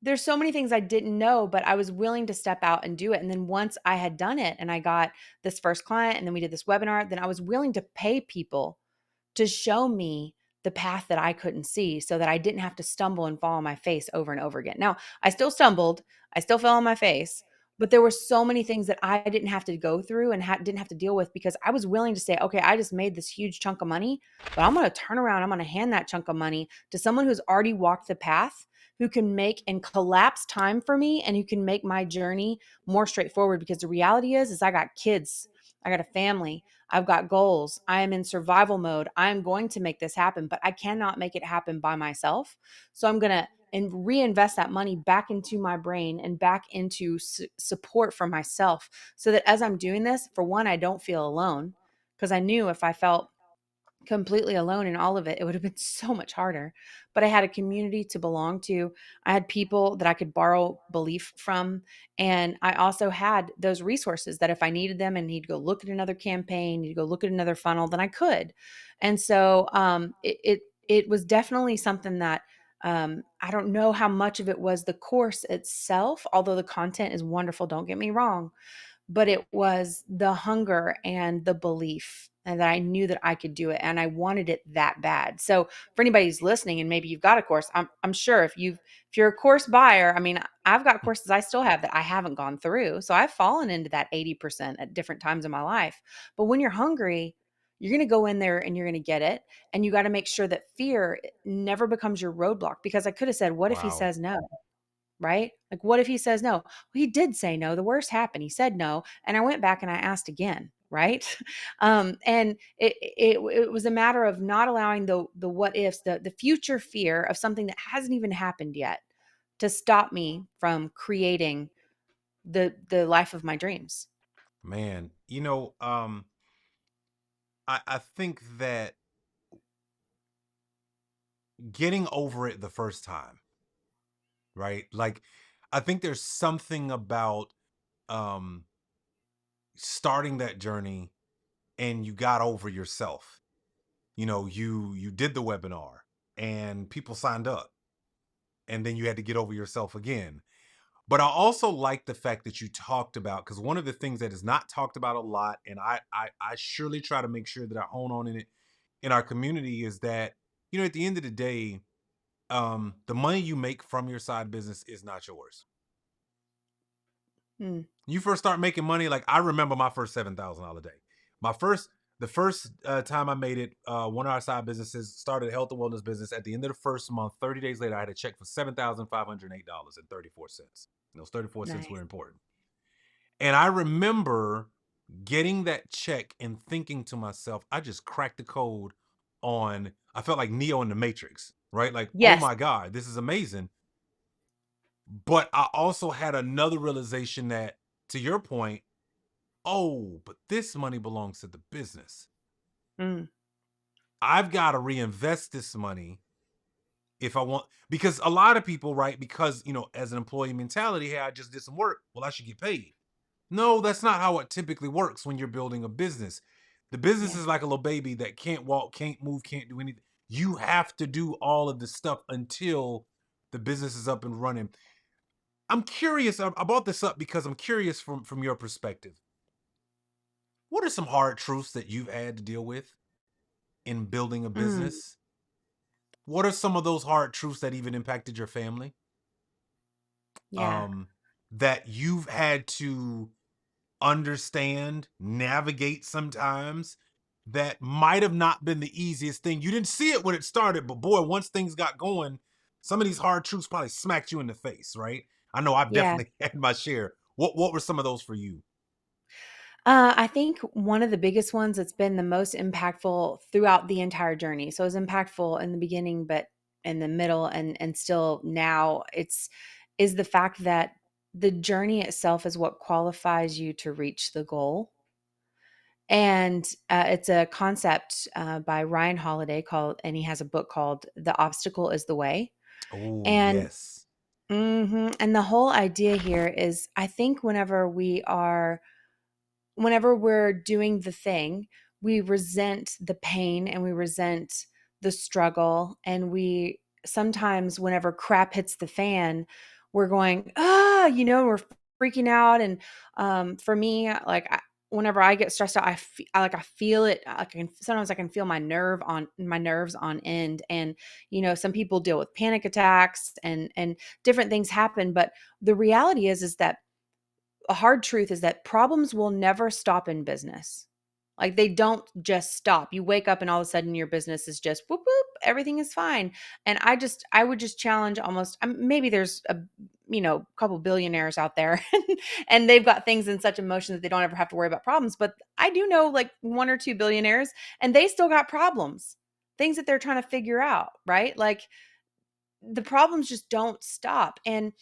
B: There's so many things I didn't know, but I was willing to step out and do it, and then once I had done it and I got this first client and then we did this webinar, then I was willing to pay people to show me the path that I couldn't see so that I didn't have to stumble and fall on my face over and over again. Now, I still stumbled, I still fell on my face, but there were so many things that I didn't have to go through and didn't have to deal with because I was willing to say, okay, I just made this huge chunk of money, but I'm going to turn around, I'm going to hand that chunk of money to someone who's already walked the path, who can make and collapse time for me and who can make my journey more straightforward. Because the reality is I got kids, I got a family, I've got goals. I am in survival mode. I'm going to make this happen, but I cannot make it happen by myself. So I'm going to reinvest that money back into my brain and back into support for myself so that as I'm doing this, for one, I don't feel alone, because I knew if I felt completely alone in all of it, it would have been so much harder. But I had a community to belong to. I had people that I could borrow belief from. And I also had those resources that if I needed them and need to go look at another campaign, need to go look at another funnel, then I could. And so it was definitely something that I don't know how much of it was the course itself, although the content is wonderful, don't get me wrong, but it was the hunger and the belief and that I knew that I could do it and I wanted it that bad. So for anybody who's listening and maybe you've got a course, I'm sure if you're a course buyer, I mean, I've got courses I still have that I haven't gone through. So I've fallen into that 80% at different times in my life. But when you're hungry, you're going to go in there and you're going to get it. And you got to make sure that fear never becomes your roadblock, because I could have said, what if he
A: Wow.
B: says no? Right? Like, what if he says no? Well, he did say no. The worst happened. He said no. And I went back and I asked again. Right. And it was a matter of not allowing the what ifs, the future fear of something that hasn't even happened yet to stop me from creating the life of my dreams.
A: Man, I think that getting over it the first time, right? Like, I think there's something about um starting that journey and you got over yourself. You did the webinar and people signed up, and then you had to get over yourself again. But I also like the fact that you talked about, because one of the things that is not talked about a lot, and I surely try to make sure that I hone on in it in our community, is that, at the end of the day, the money you make from your side business is not yours.
B: Mm,
A: You first start making money, like I remember my first $7,000 day. The first time I made it, one of our side businesses started a health and wellness business. At the end of the first month, 30 days later, I had a check for $7,508.34. And those 34 cents were
B: nice.
A: important. And I remember getting that check and thinking to myself, I just cracked the code I felt like Neo in the Matrix, right? Like, oh
B: Yes.
A: my God, this is amazing. But I also had another realization that, to your point, oh, but this money belongs to the business.
B: Mm,
A: I've got to reinvest this money if I want, because a lot of people, right? Because, as an employee mentality, hey, I just did some work. Well, I should get paid. No, that's not how it typically works when you're building a business. The business
B: Yeah.
A: is like a little baby that can't walk, can't move, can't do anything. You have to do all of this stuff until the business is up and running. I'm curious. I brought this up because I'm curious from your perspective. What are some hard truths that you've had to deal with in building a
B: Mm,
A: business? What are some of those hard truths that even impacted your family?
B: yeah.
A: Um, that you've had to understand, navigate sometimes, that might have not been the easiest thing. You didn't see it when it started, but boy, once things got going, some of these hard truths probably smacked you in the face, right? I know I've
B: Yeah.
A: definitely had my share. What were some of those for you?
B: I think one of the biggest ones that's been the most impactful throughout the entire journey. So it was impactful in the beginning, but in the middle and still now is the fact that the journey itself is what qualifies you to reach the goal. And it's a concept by Ryan Holiday called, and he has a book called "The Obstacle Is the Way."
A: Oh,
B: And
A: yes.
B: and the whole idea here is, I think whenever we're doing the thing, we resent the pain and we resent the struggle. And we sometimes, whenever crap hits the fan, we're going, we're freaking out. And for me, whenever I get stressed out, I feel it. Sometimes I can feel my nerves on end. And, some people deal with panic attacks and different things happen. But the reality is that a hard truth is that problems will never stop in business. Like, they don't just stop. You wake up and all of a sudden your business is just whoop whoop, everything is fine. And I would just challenge almost, maybe there's a couple billionaires out there and they've got things in such emotion that they don't ever have to worry about problems. But I do know like one or two billionaires and they still got problems, things that they're trying to figure out, right? Like, the problems just don't stop. And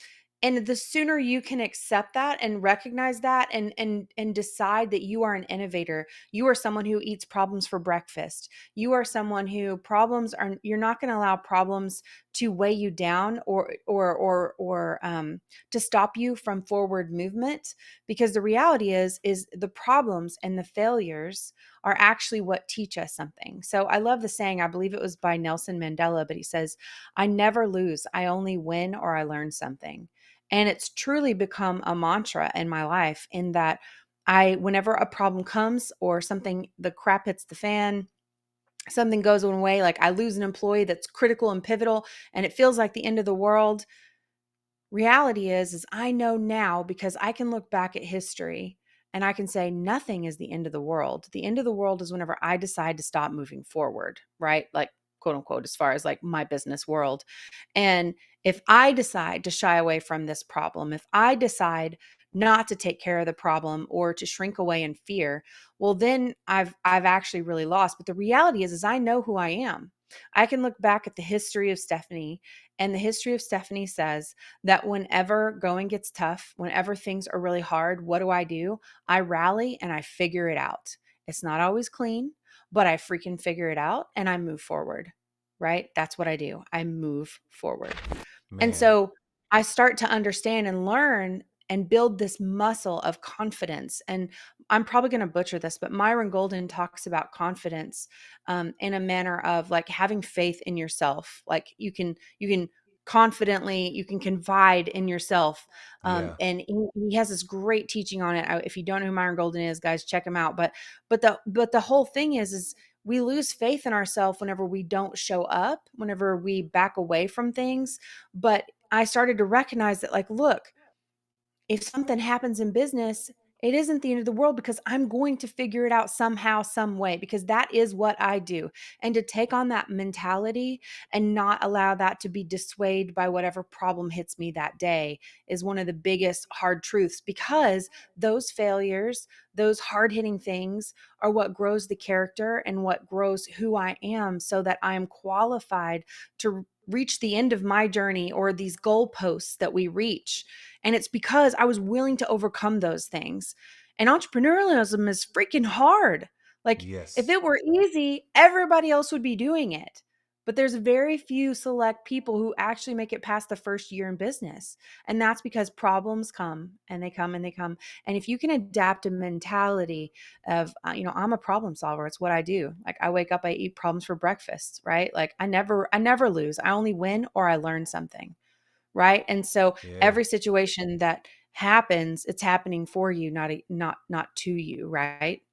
B: the sooner you can accept that and recognize that and decide that you are an innovator, you are someone who eats problems for breakfast, you are someone who problems are, you're not going to allow problems to weigh you down or to stop you from forward movement. Because the reality is the problems and the failures are actually what teach us something. So I love the saying, I believe it was by Nelson Mandela, but he says, I never lose. I only win or I learn something. And it's truly become a mantra in my life, in that whenever a problem comes or something, the crap hits the fan, something goes one way, like I lose an employee that's critical and pivotal, and it feels like the end of the world. Reality is I know now, because I can look back at history and I can say nothing is the end of the world. The end of the world is whenever I decide to stop moving forward, right? Like, quote unquote, as far as like my business world. And if I decide to shy away from this problem, if I decide not to take care of the problem or to shrink away in fear, well then I've actually really lost. But the reality is I know who I am. I can look back at the history of Stephanie, and the history of Stephanie says that whenever going gets tough, whenever things are really hard, what do? I rally and I figure it out. It's not always clean, but I freaking figure it out and I move forward, right? That's what I do. I move forward. And
A: Man.
B: so I start to understand and learn and build this muscle of confidence. And I'm probably going to butcher this, but Myron Golden talks about confidence in a manner of like having faith in yourself. Like you can confidently, you can confide in yourself.
A: Yeah.
B: And he has this great teaching on it. If you don't know who Myron Golden is, guys, check him out. But the whole thing is we lose faith in ourselves whenever we don't show up, whenever we back away from things. But I started to recognize that, like, look, if something happens in business, it isn't the end of the world, because I'm going to figure it out somehow, some way, because that is what I do. And to take on that mentality and not allow that to be dissuaded by whatever problem hits me that day is one of the biggest hard truths, because those failures, those hard hitting things are what grows the character and what grows who I am, so that I am qualified to reach the end of my journey or these goalposts that we reach. And it's because I was willing to overcome those things. And entrepreneurialism is freaking hard. Like, if
A: Yes.
B: it were easy, everybody else would be doing it. But there's very few select people who actually make it past the first year in business. And that's because problems come and they come and they come. And if you can adapt a mentality of, I'm a problem solver. It's what I do. Like, I wake up, I eat problems for breakfast, right? Like, I never lose. I only win or I learn something, right? And so
A: Yeah.
B: every situation that happens, it's happening for you, not to you, right?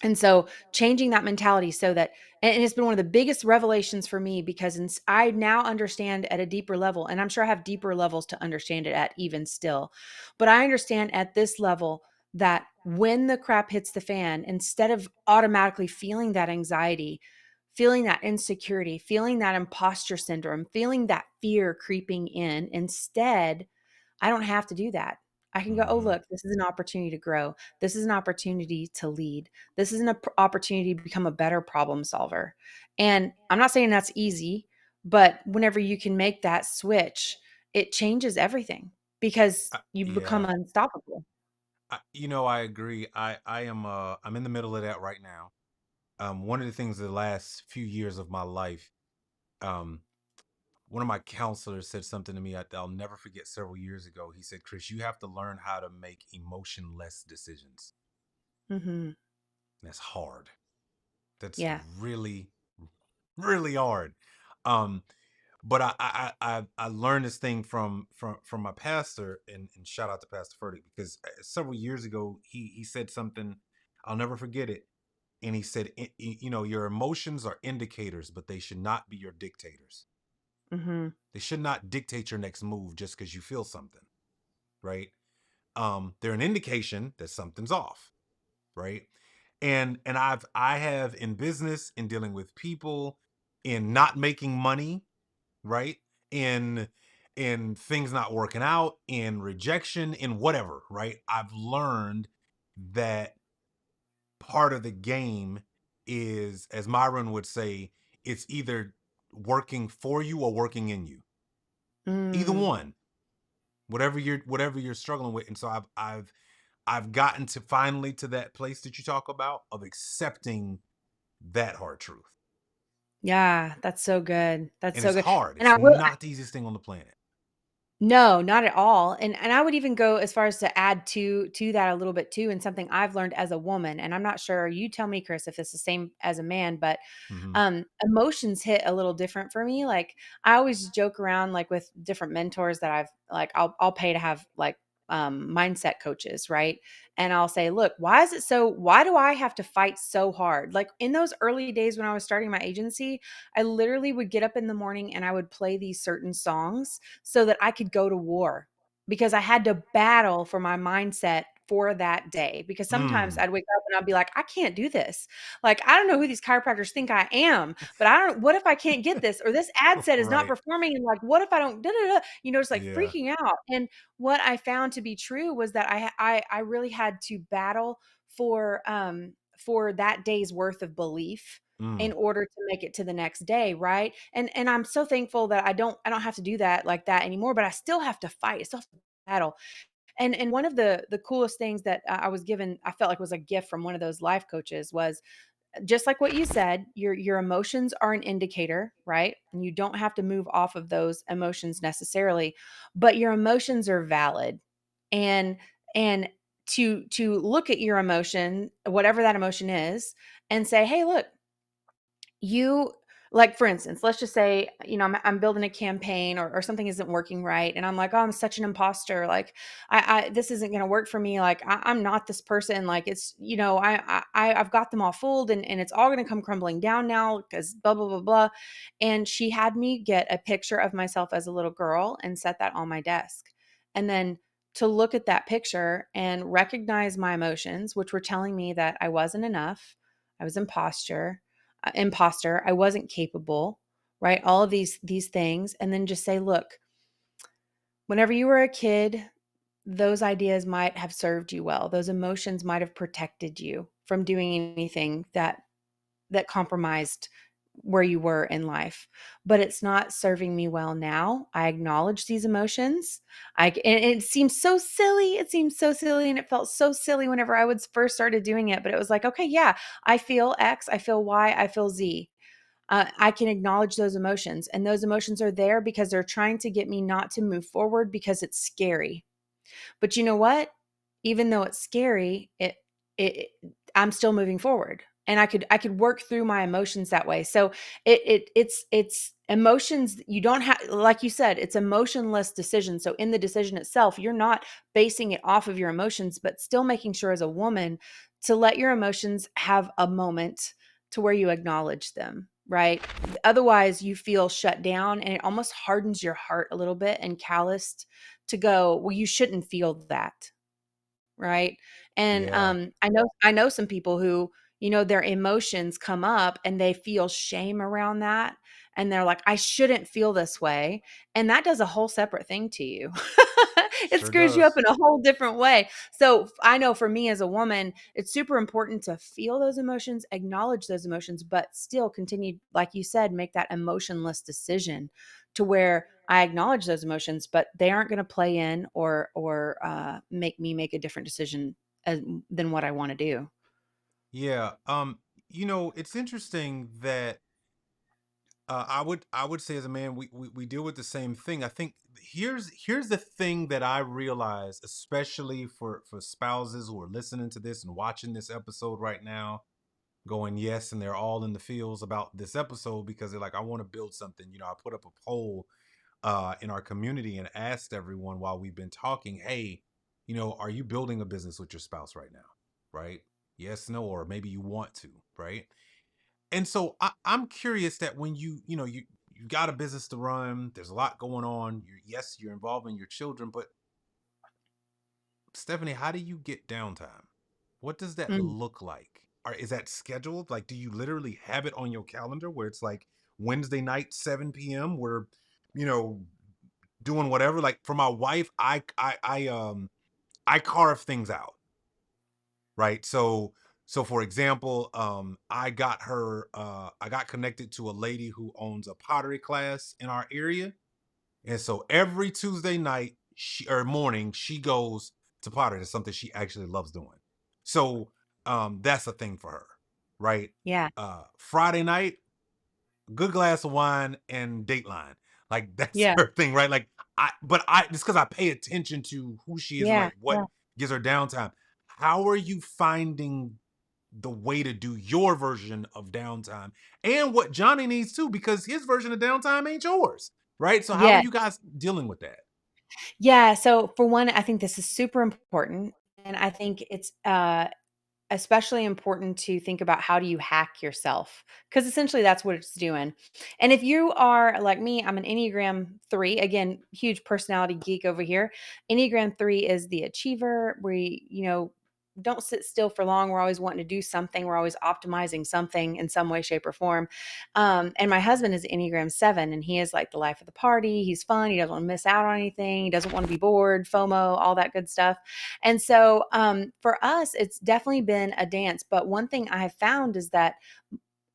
B: And so changing that mentality so that, and it's been one of the biggest revelations for me because I now understand at a deeper level, and I'm sure I have deeper levels to understand it at even still, but I understand at this level that when the crap hits the fan, instead of automatically feeling that anxiety, feeling that insecurity, feeling that imposter syndrome, feeling that fear creeping in, instead, I don't have to do that. I can go, oh,
A: Hmm.
B: look, this is an opportunity to grow. This is an opportunity to lead. This is an opportunity to become a better problem solver. And I'm not saying that's easy, but whenever you can make that switch, it changes everything because you become
A: Yeah.
B: unstoppable.
A: I agree. I'm in the middle of that right now. One of the things the last few years of my life, um, one of my counselors said something to me I'll never forget several years ago. He said, Chris, you have to learn how to make emotionless decisions.
B: Hmm.
A: That's hard. That's
B: Yeah.
A: really, really hard. Um, but I learned this thing from my pastor, and shout out to Pastor Furtick, because several years ago he said something I'll never forget it. And he said, your emotions are indicators, but they should not be your dictators.
B: Hmm.
A: They should not dictate your next move just because you feel something, right? They're an indication that something's off, right? And I have in business, in dealing with people, in not making money, right? In things not working out, in rejection, in whatever, right? I've learned that part of the game is, as Myron would say, it's either working for you or working in you. Either
B: Mm.
A: one, whatever you're struggling with. And so I've gotten to finally to that place that you talk about of accepting that hard truth.
B: Yeah, that's so good. That's
A: And
B: so
A: it's
B: good.
A: hard.
B: And
A: It's
B: I will.
A: not the easiest thing on the planet.
B: No, not at all. And I would even go as far as to add to that a little bit too, and something I've learned as a woman, and I'm not sure, you tell me, Chris, if it's the same as a man, but
A: Hmm.
B: emotions hit a little different for me. Like, I always joke around, like, with different mentors that I'll pay to have, like, mindset coaches, right? And I'll say, look, why do I have to fight so hard? Like, in those early days when I was starting my agency, I literally would get up in the morning and I would play these certain songs so that I could go to war, because I had to battle for my mindset for that day. Because sometimes
A: Mm.
B: I'd wake up and I'd be like, I can't do this. Like, I don't know who these chiropractors think I am, but I don't, what if I can't get this? Or this ad set is not
A: Right.
B: performing. And like, what if I don't, da, da, da, just like
A: Yeah.
B: freaking out. And what I found to be true was that I really had to battle for that day's worth of belief in
A: Mm.
B: order to make it to the next day, right? And I'm so thankful that I don't have to do that like that anymore, but I still have to fight. I still have to battle. And one of the coolest things that I was given, I felt like was a gift from one of those life coaches, was just like what you said, your emotions are an indicator, right? And you don't have to move off of those emotions necessarily, but your emotions are valid. And and to look at your emotion, whatever that emotion is, and say, "Hey, look, you," like, for instance, let's just say, I'm building a campaign, or something isn't working right, and I'm like, oh, I'm such an imposter, like, I this isn't going to work for me, like, I'm not this person, like, it's, I've got them all fooled, and it's all going to come crumbling down now because blah blah blah blah. And she had me get a picture of myself as a little girl and set that on my desk, and then to look at that picture and recognize my emotions, which were telling me that I wasn't enough, I was imposter, I wasn't capable, right? All of these things, and then just say, look, whenever you were a kid, those ideas might have served you well. Those emotions might have protected you from doing anything that compromised where you were in life, but it's not serving me well now. I acknowledge these emotions. And it seems so silly. It seems so silly, and it felt so silly whenever I was first started doing it. But it was like, okay, yeah, I feel X, I feel Y, I feel Z. I can acknowledge those emotions, and those emotions are there because they're trying to get me not to move forward because it's scary. But you know what? Even though it's scary, it I'm still moving forward. And I could work through my emotions that way. So it's emotions. You don't have, like you said, it's emotionless decision. So in the decision itself, you're not basing it off of your emotions, but still making sure as a woman to let your emotions have a moment to where you acknowledge them, right? Otherwise you feel shut down, and it almost hardens your heart a little bit and calloused to go, well, you shouldn't feel that, right? And
A: Yeah,
B: I know some people who, their emotions come up and they feel shame around that, and they're like, I shouldn't feel this way, and that does a whole separate thing to you. It
A: sure
B: screws you up
A: does.
B: in a whole different way. So I know for me as a woman, it's super important to feel those emotions, acknowledge those emotions, but still continue, like you said, make that emotionless decision to where I acknowledge those emotions, but they aren't going to play in or make me make a different decision than what I want to do.
A: Yeah. It's interesting that I would say as a man we deal with the same thing. I think here's the thing that I realize, especially for spouses who are listening to this and watching this episode right now, going yes, and they're all in the feels about this episode because they're like, I want to build something. I put up a poll in our community and asked everyone while we've been talking, hey, are you building a business with your spouse right now? Right? Yes, no, or maybe you want to, right? And so I'm curious that when you got a business to run, there's a lot going on. Yes, you're involving your children, but Stephanie, how do you get downtime? What does that
B: Mm.
A: look like? Or is that scheduled? Like, do you literally have it on your calendar where it's like Wednesday night, 7 p.m. We're, you know, doing whatever? Like for my wife, I carve things out, right? So for example, I got connected to a lady who owns a pottery class in our area. And so every Tuesday night or morning, she goes to pottery. That's something she actually loves doing. So that's a thing for her, right?
B: Yeah.
A: Friday night, good glass of wine and Dateline. Like that's
B: Yeah.
A: her thing, right? Like I just because I pay attention to who she is and
B: Yeah.
A: like what
B: Yeah.
A: gives her downtime. How are you finding the way to do your version of downtime and what Johnny needs too? Because his version of downtime ain't yours, right? So how are
B: Yeah.
A: you guys dealing with that?
B: Yeah. So for one, I think this is super important. And I think it's especially important to think about how do you hack yourself, because essentially that's what it's doing. And if you are like me, I'm an Enneagram 3, again, huge personality geek over here. Enneagram 3 is the achiever. We, don't sit still for long. We're always wanting to do something. We're always optimizing something in some way, shape, or form. And my husband is Enneagram 7, and he is like the life of the party. He's fun. He doesn't want to miss out on anything. He doesn't want to be bored, FOMO, all that good stuff. And so for us, it's definitely been a dance. But one thing I have found is that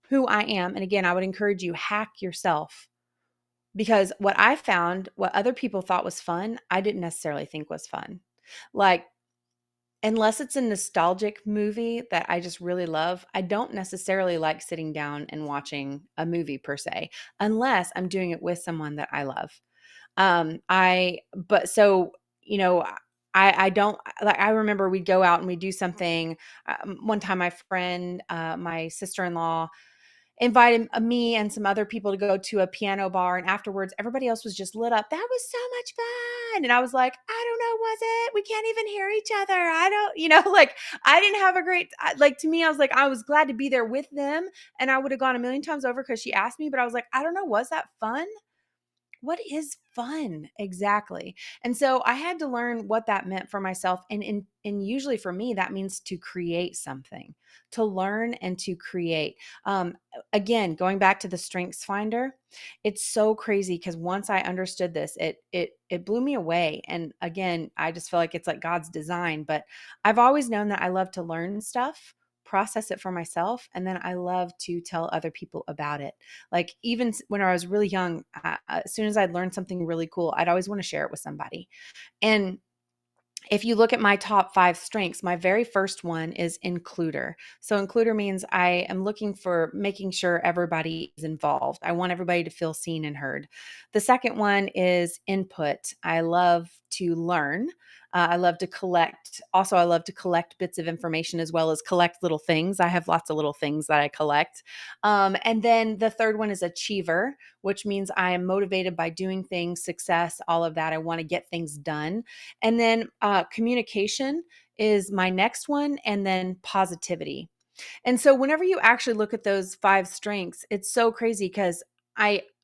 B: who I am, and again, I would encourage you, hack yourself. Because what I found, what other people thought was fun, I didn't necessarily think was fun. Like, unless it's a nostalgic movie that I just really love, I don't necessarily like sitting down and watching a movie per se, unless I'm doing it with someone that I love. I but so, you know, I don't like, I remember we'd go out and we'd do something. One time my friend, my sister-in-law invited me and some other people to go to a piano bar, and afterwards everybody else was just lit up. That was so much fun. And I was like, I don't know, was it? We can't even hear each other. I don't, like, I didn't have a great like, to me, I was like, I was glad to be there with them, and I would have gone a million times over because she asked me, but I was like, I don't know, was that fun? What is fun exactly? And so I had to learn what that meant for myself, and usually for me that means to create something, to learn and to create. Again, going back to the strengths finder, it's so crazy because once I understood this, it blew me away. And again, I just feel like it's like God's design. But I've always known that I love to learn stuff, process it for myself, and then I love to tell other people about it. Like, even when I was really young, as soon as I'd learned something really cool, I'd always want to share it with somebody. And if you look at my top 5 strengths, my very first one is includer. So includer means I am looking for making sure everybody is involved. I want everybody to feel seen and heard. The second one is input. I love to learn. I love to collect. Also, I love to collect bits of information as well as collect little things. I have lots of little things that I collect. And then the third one is achiever, which means I am motivated by doing things, success, all of that. I want to get things done. And then communication is my next one, and then positivity. And so whenever you actually look at those 5 strengths, it's so crazy because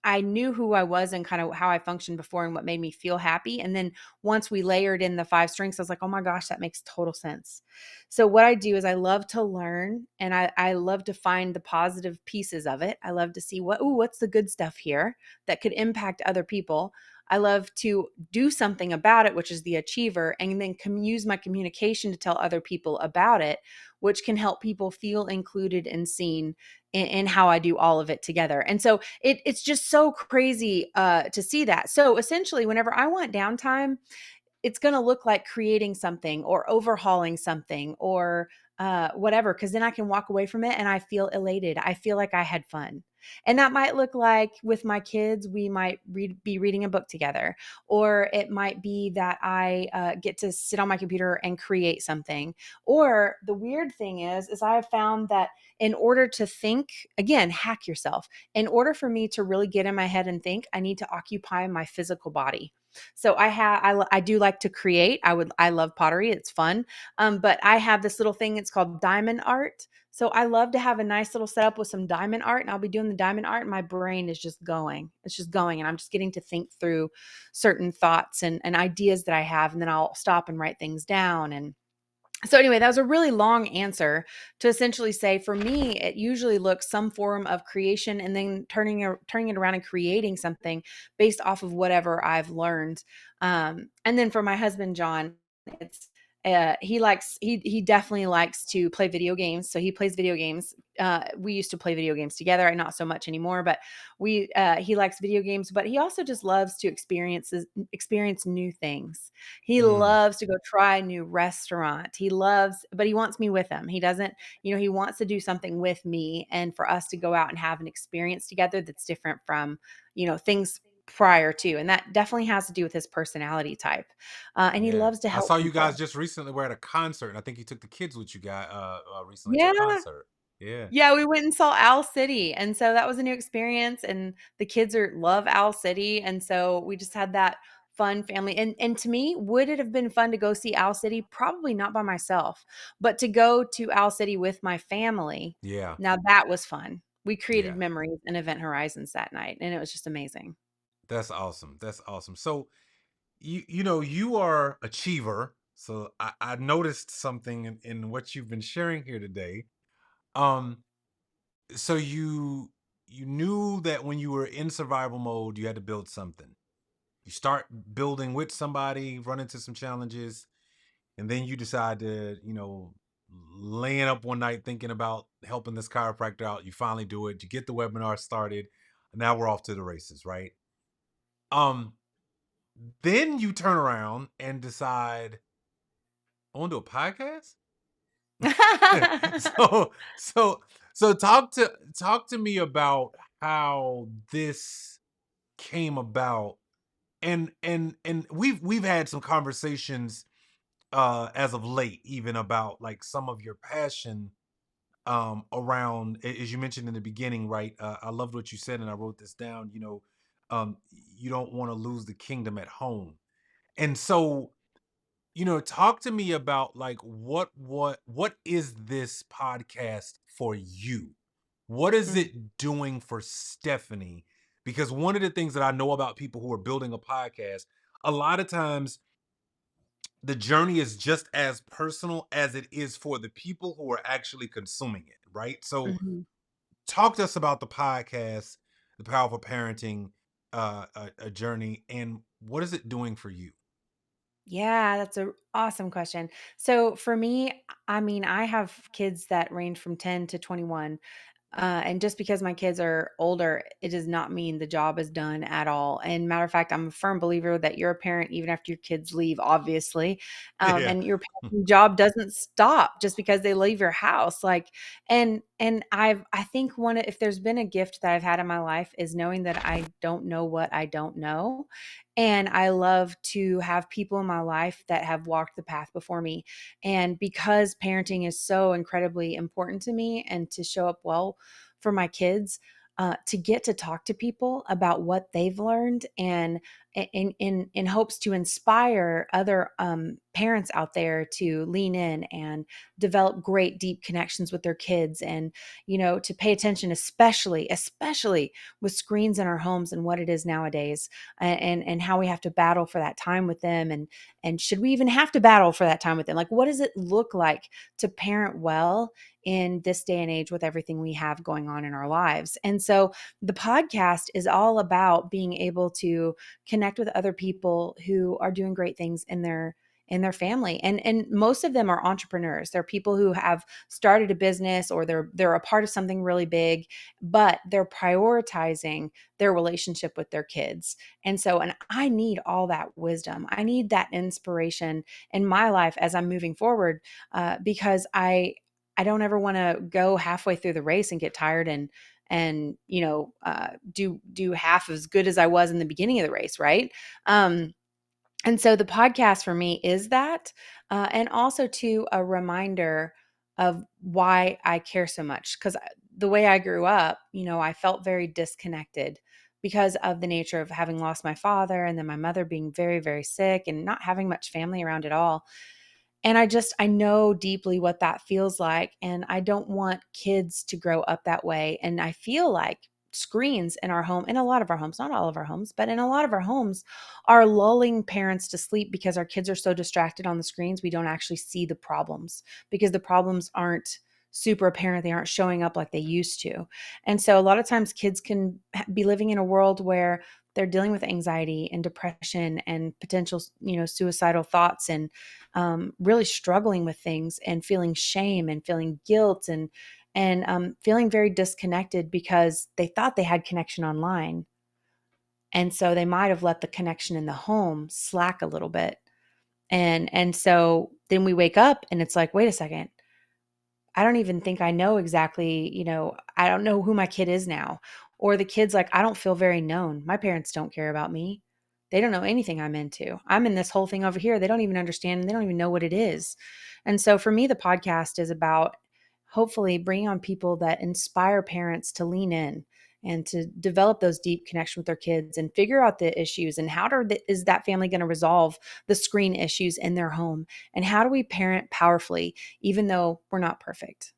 B: I knew who I was and kind of how I functioned before and what made me feel happy. And then once we layered in the 5 strengths, I was like, oh my gosh, that makes total sense. So what I do is I love to learn, and I love to find the positive pieces of it. I love to see what's the good stuff here that could impact other people. I love to do something about it, which is the achiever, and then use my communication to tell other people about it, which can help people feel included and seen in how I do all of it together. And so it's just so crazy to see that. So essentially, whenever I want downtime, it's going to look like creating something or overhauling something or whatever, because then I can walk away from it and I feel elated. I feel like I had fun. And that might look like with my kids, we might be reading a book together, or it might be that I get to sit on my computer and create something. Or the weird thing is I have found that in order to think, again, hack yourself. In order for me to really get in my head and think, I need to occupy my physical body. So I do like to create. I love pottery. It's fun. But I have this little thing. It's called diamond art. So I love to have a nice little setup with some diamond art, and I'll be doing the diamond art, and my brain is just going. It's just going, and I'm just getting to think through certain thoughts and ideas that I have, and then I'll stop and write things down. And so anyway, that was a really long answer to essentially say, for me, it usually looks some form of creation and then turning it around and creating something based off of whatever I've learned. And then for my husband John, it's he definitely likes to play video games. So he plays video games. We used to play video games together, not so much anymore, but we he likes video games, but he also just loves to experience new things. He
A: Mm,
B: loves to go try a new restaurant. But he wants me with him. He doesn't, he wants to do something with me and for us to go out and have an experience together that's different from, things prior to. And that definitely has to do with his personality type. And he
A: yeah.
B: loves to
A: I
B: help
A: saw you guys
B: people.
A: just recently were at a concert, and I think you took the kids with you guys recently to a
B: Yeah.
A: concert. Yeah.
B: Yeah, we went and saw Owl City, and so that was a new experience, and the kids love Owl City, and so we just had that fun family. And to me, would it have been fun to go see Owl City? Probably not by myself, but to go to Owl City with my family,
A: Yeah.
B: now that was fun. We created
A: Yeah.
B: memories and event horizons that night, and it was just amazing.
A: That's awesome. That's awesome. So you are achiever. So I noticed something in what you've been sharing here today. Um, so you knew that when you were in survival mode, you had to build something. You start building with somebody, run into some challenges, and then you decide to, laying up one night thinking about helping this chiropractor out. You finally do it. You get the webinar started. Now we're off to the races, right? Um, then you turn around and decide, I want to do a podcast. so so so talk to me about how this came about, and we've had some conversations as of late, even about like some of your passion around, as you mentioned in the beginning, right? I loved what you said, and I wrote this down. You don't want to lose the kingdom at home. And so, talk to me about like what is this podcast for you? What is
B: Mm,
A: it doing for Stephanie? Because one of the things that I know about people who are building a podcast, a lot of times the journey is just as personal as it is for the people who are actually consuming it, right? So
B: mhm.
A: talk to us about the podcast, the Powerful Parenting a journey, and what is it doing for you?
B: Yeah, that's a awesome question. So for me, I mean, I have kids that range from 10 to 21. And just because my kids are older, it does not mean the job is done at all. And matter of fact, I'm a firm believer that you're a parent even after your kids leave, obviously.
A: Yeah.
B: And your parenting job doesn't stop just because they leave your house. Like, and I think if there's been a gift that I've had in my life is knowing that I don't know what I don't know. And I love to have people in my life that have walked the path before me. And because parenting is so incredibly important to me and to show up well for my kids, to get to talk to people about what they've learned and in hopes to inspire other parents out there to lean in and develop great deep connections with their kids, and to pay attention, especially with screens in our homes and what it is nowadays, and how we have to battle for that time with them, and should we even have to battle for that time with them? Like, what does it look like to parent well in this day and age with everything we have going on in our lives? And so the podcast is all about being able to connect with other people who are doing great things in their family, and most of them are entrepreneurs. They're people who have started a business, or they're a part of something really big, but they're prioritizing their relationship with their kids. And I need all that wisdom. I need that inspiration in my life as I'm moving forward, because I don't ever want to go halfway through the race and get tired and do half as good as I was in the beginning of the race, right? And so the podcast for me is that, and also to a reminder of why I care so much. Because the way I grew up, I felt very disconnected because of the nature of having lost my father, and then my mother being very, very sick and not having much family around at all. And I know deeply what that feels like, and I don't want kids to grow up that way. And I feel like screens in our home, in a lot of our homes, not all of our homes, but in a lot of our homes, are lulling parents to sleep because our kids are so distracted on the screens, we don't actually see the problems, because the problems aren't super apparent. They aren't showing up like they used to. And so a lot of times kids can be living in a world where they're dealing with anxiety and depression and potential, suicidal thoughts, and really struggling with things and feeling shame and feeling guilt, and feeling very disconnected because they thought they had connection online, and so they might have let the connection in the home slack a little bit. And so then we wake up and it's like, wait a second, I don't even think I know exactly, I don't know who my kid is now. Or the kid's like, I don't feel very known. My parents don't care about me. They don't know anything I'm into. I'm in this whole thing over here. They don't even understand. They don't even know what it is. And so for me, the podcast is about hopefully bringing on people that inspire parents to lean in and to develop those deep connection with their kids and figure out the issues, and is that family going to resolve the screen issues in their home, and how do we parent powerfully even though we're not perfect.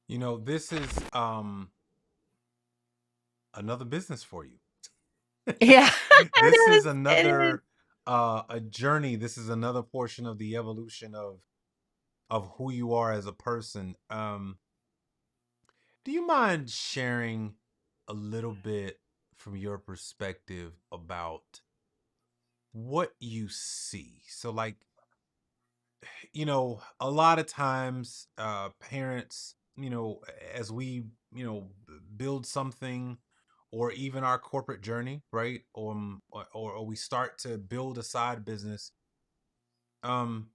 A: This is another business for you.
B: Yeah,
A: This
B: it
A: is
B: is. It is.
A: another a journey. This is another portion of the evolution of who you are as a person. Do you mind sharing a little bit from your perspective about what you see? So like, a lot of times parents, as we, build something, or even our corporate journey, right? Or we start to build a side business. Um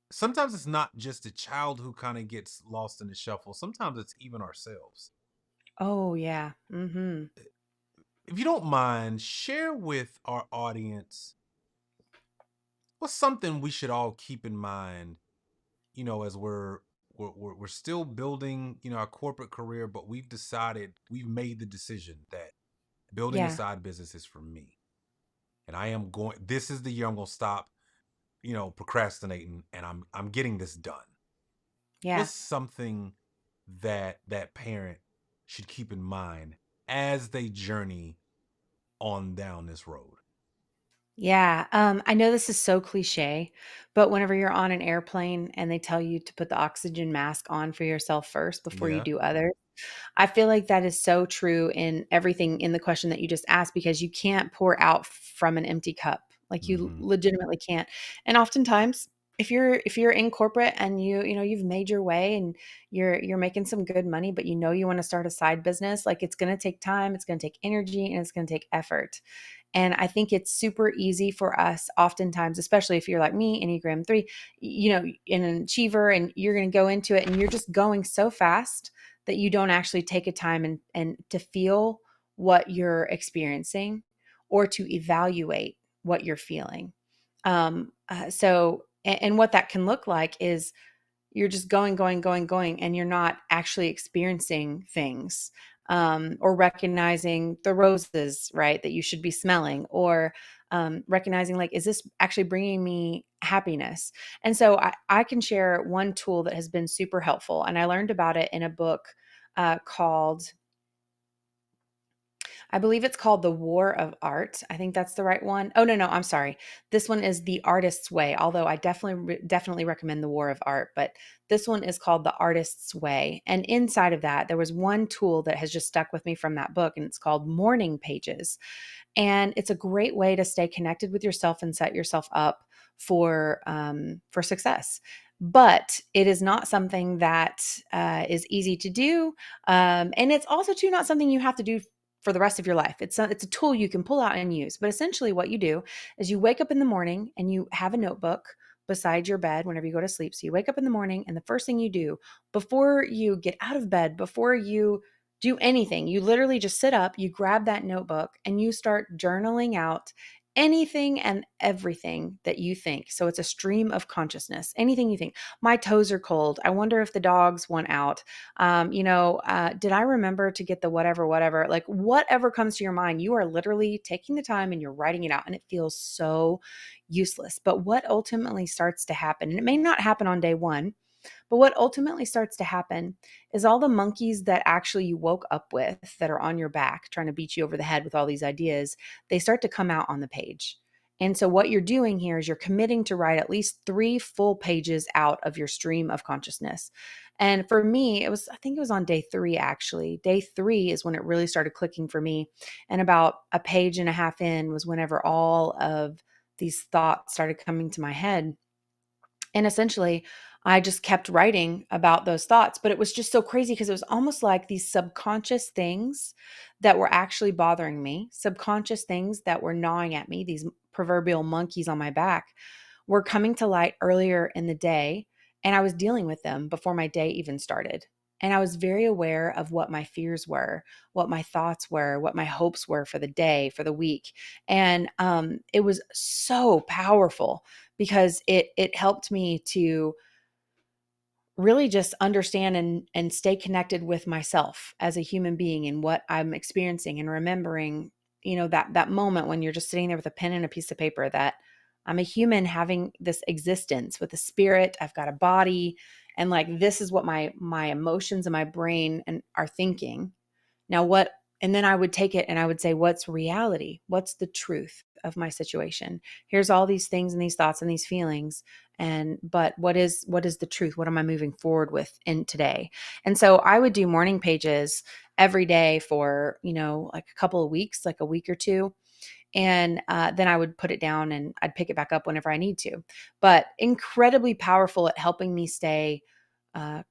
A: Sometimes it's not just a child who kind of gets lost in the shuffle. Sometimes it's even ourselves.
B: Oh, yeah. Mhm.
A: If you don't mind, share with our audience what's something we should all keep in mind, as we're still building, our corporate career, but we've made the decision that building a
B: Yeah.
A: side business is for me. And this is the year I'm gonna stop, procrastinating, and I'm getting this done.
B: Yeah.
A: What's something that parent should keep in mind as they journey on down this road?
B: Yeah. I know this is so cliche, but whenever you're on an airplane and they tell you to put the oxygen mask on for yourself first before you
A: Yeah.
B: do others, I feel like that is so true in everything in the question that you just asked because you can't pour out from an empty cup. Like you
A: Hmm.
B: legitimately can't. And oftentimes if you're in corporate and you've made your way and you're making some good money, but you want to start a side business, like it's going to take time, it's going to take energy, and it's going to take effort. And I think it's super easy for us oftentimes, especially if you're like me, Enneagram 3, in an achiever, and you're going to go into it and you're just going so fast that you don't actually take a time and to feel what you're experiencing or to evaluate what you're feeling. And what that can look like is you're just going, going, going, going, and you're not actually experiencing things, or recognizing the roses, right, that you should be smelling, or recognizing, like, is this actually bringing me happiness? And so I can share one tool that has been super helpful. And I learned about it in a book called I believe it's called The War of Art. I think that's the right one. Oh, no, no, I'm sorry. This one is The Artist's Way, although I definitely recommend The War of Art, but this one is called The Artist's Way. And inside of that, there was one tool that has just stuck with me from that book, and it's called Morning Pages. And it's a great way to stay connected with yourself and set yourself up for success. But it is not something that is easy to do, and it's also too not something you have to do for the rest of your life. It's a tool you can pull out and use. But essentially, what you do is you wake up in the morning and you have a notebook beside your bed whenever you go to sleep. So you wake up in the morning, and the first thing you do before you get out of bed, before you do anything, you literally just sit up, you grab that notebook, and you start journaling out anything and everything that you think. So it's a stream of consciousness. Anything you think. My toes are cold. I wonder if the dogs want out. Did I remember to get the whatever, whatever? Like whatever comes to your mind, you are literally taking the time and you're writing it out, and it feels so useless. But what ultimately starts to happen, and it may not happen on day one, but what ultimately starts to happen is all the monkeys that actually you woke up with that are on your back trying to beat you over the head with all these ideas, they start to come out on the page. And so, what you're doing here is you're committing to write at least 3 full pages out of your stream of consciousness. And for me, I think it was on day 3, actually. Day 3 is when it really started clicking for me. And about a page and a half in was whenever all of these thoughts started coming to my head. And essentially, I just kept writing about those thoughts, but it was just so crazy because it was almost like these subconscious things that were actually bothering me, subconscious things that were gnawing at me, these proverbial monkeys on my back were coming to light earlier in the day, and I was dealing with them before my day even started. And I was very aware of what my fears were, what my thoughts were, what my hopes were for the day, for the week. And it was so powerful because it helped me to really just understand and stay connected with myself as a human being and what I'm experiencing, and remembering, that moment when you're just sitting there with a pen and a piece of paper, that I'm a human having this existence with a spirit, I've got a body, and like this is what my emotions and my brain and are thinking. Now, what, and then I would take it and I would say, what's reality? What's the truth of my situation? Here's all these things and these thoughts and these feelings. But what is the truth? What am I moving forward with in today? And so I would do morning pages every day for, like a couple of weeks, like a week or two. And then I would put it down and I'd pick it back up whenever I need to. But incredibly powerful at helping me stay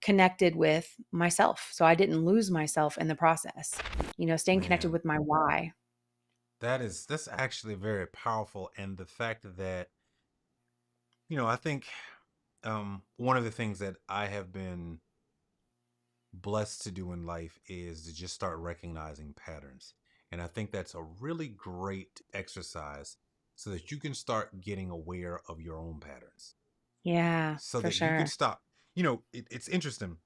B: connected with myself. So I didn't lose myself in the process, staying connected
A: Man,
B: with my why.
A: that's actually very powerful. And the fact that, I think one of the things that I have been blessed to do in life is to just start recognizing patterns. And I think that's a really great exercise so that you can start getting aware of your own patterns
B: Yeah,
A: so
B: for
A: that you can
B: sure.
A: stop. It's interesting.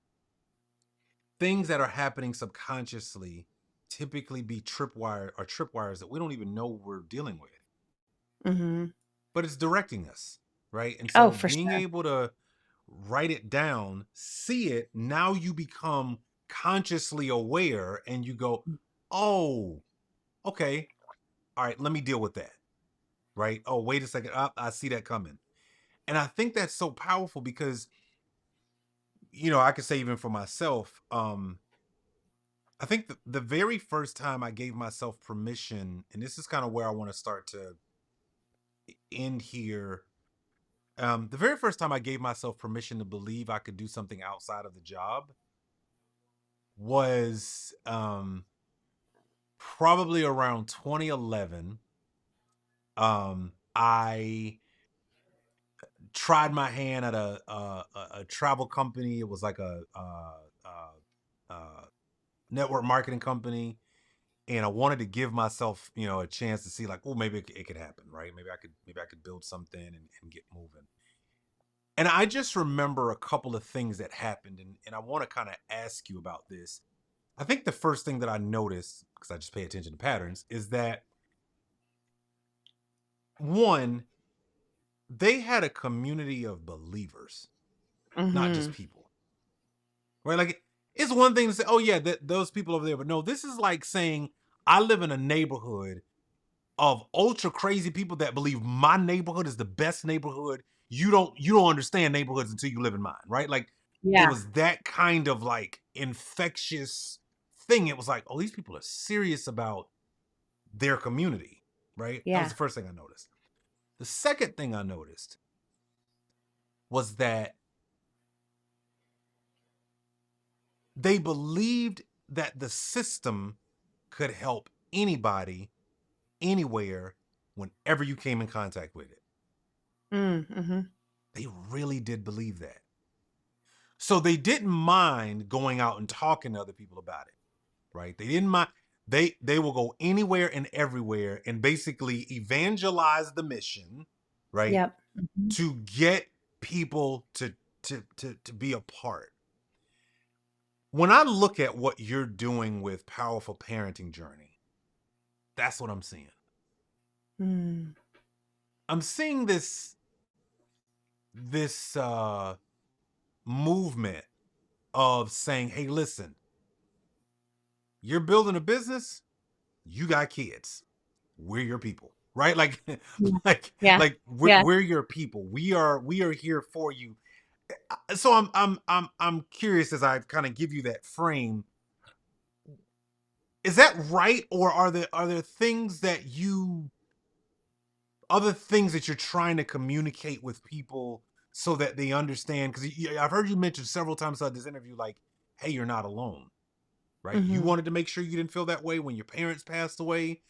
A: Things that are happening subconsciously typically be tripwires that we don't even know we're dealing with,
B: Hmm.
A: but it's directing us, right? And
B: Oh,
A: so
B: for
A: being
B: sure.
A: able to write it down, see it, now you become consciously aware and you go, oh, okay, all right, let me deal with that, right? Oh, wait a second, I see that coming. And I think that's so powerful because, I could say even for myself, I think the very first time I gave myself permission, and this is kind of where I want to start to end here. The very first time I gave myself permission to believe I could do something outside of the job was probably around 2011. I tried my hand at a travel company. It was like a network marketing company, and I wanted to give myself, a chance to see like, oh, maybe it could happen, right? Maybe I could build something and get moving. And I just remember a couple of things that happened, and I want to kind of ask you about this. I think the first thing that I noticed, because I just pay attention to patterns, is that one, they had a community of believers, not just
B: Mhm.
A: people, right? Like, it's one thing to say, oh, yeah, those people over there, but no, this is like saying, I live in a neighborhood of ultra crazy people that believe my neighborhood is the best neighborhood. You don't understand neighborhoods until you live in mine, right? Like, it
B: Yeah.
A: was that kind of like infectious thing. It was like, oh, these people are serious about their community, right? That was
B: Yeah.
A: the first thing I noticed. The second thing I noticed was that they believed that the system could help anybody, anywhere, whenever you came in contact with it.
B: Mhm.
A: They really did believe that. So they didn't mind going out and talking to other people about it, right? They didn't mind. They will go anywhere and everywhere and basically evangelize the mission, right?
B: Yep. Mhm.
A: To get people to be a part. When I look at what you're doing with Powerful Parenting Journey, that's what I'm seeing.
B: Mm.
A: I'm seeing this movement of saying, "Hey, listen, you're building a business, you got kids. We're your people." Right? Like
B: Yeah.
A: like
B: Yeah.
A: like we're,
B: Yeah.
A: we're your people. We are here for you. So I'm curious, as I kind of give you that frame, is that right, or are there things that you other things that you're trying to communicate with people so that they understand? Because I've heard you mention several times throughout this interview, like, hey, you're not alone, right? You
B: Mhm.
A: wanted to make sure you didn't feel that way when your parents passed away.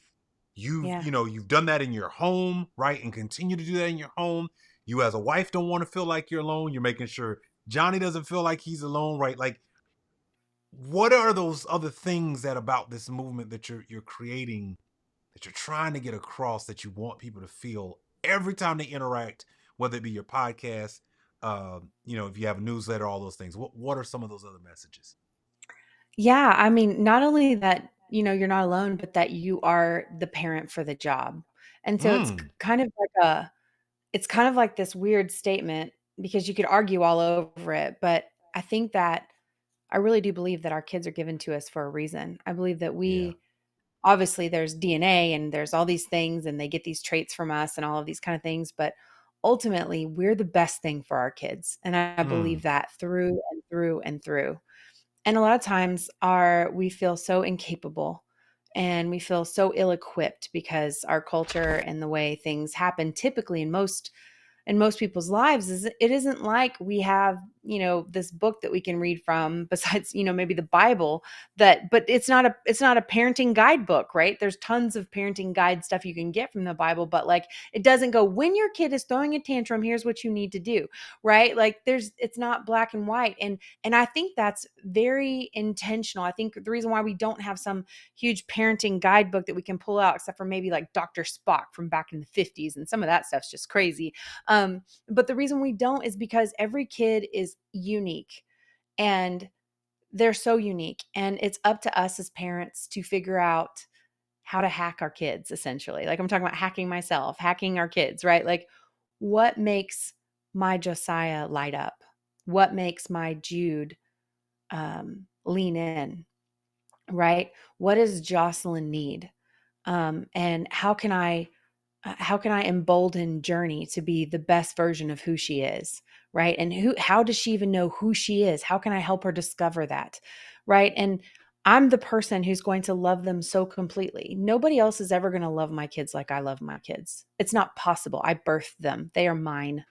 A: You've
B: Yeah.
A: you know you've done that in your home, right? And continue to do that in your home. You as a wife don't want to feel like you're alone. You're making sure Johnny doesn't feel like he's alone, right? Like, what are those other things that about this movement that you're creating, that you're trying to get across, that you want people to feel every time they interact, whether it be your podcast, if you have a newsletter, all those things. What are some of those other messages?
B: Yeah, I mean, not only that, you're not alone, but that you are the parent for the job. And so it's
A: Mm,
B: kind of like this weird statement because you could argue all over it, but I think that I really do believe that our kids are given to us for a reason. I believe that
A: yeah.
B: we obviously there's DNA and there's all these things and they get these traits from us and all of these kind of things, but ultimately we're the best thing for our kids. And I
A: Mm,
B: believe that through and through and through. And a lot of times we feel so incapable and we feel so ill-equipped because our culture and the way things happen typically in most people's lives is it isn't like we have, this book that we can read from besides, maybe the Bible but it's not a parenting guidebook, right? There's tons of parenting guide stuff you can get from the Bible, but like it doesn't go when your kid is throwing a tantrum, here's what you need to do, right? Like it's not black and white. And I think that's very intentional. I think the reason why we don't have some huge parenting guidebook that we can pull out, except for maybe like Dr. Spock from back in the 50s, and some of that stuff's just crazy. But the reason we don't is because every kid is unique and they're so unique. And it's up to us as parents to figure out how to hack our kids, essentially. Like I'm talking about hacking myself, hacking our kids, right? Like what makes my Josiah light up? What makes my Jude lean in, right? What does Jocelyn need? And how can I embolden Journey to be the best version of who she is, right? And how does she even know who she is? How can I help her discover that, right? And I'm the person who's going to love them so completely. Nobody else is ever going to love my kids like I love my kids. It's not possible. I birthed them. They are mine.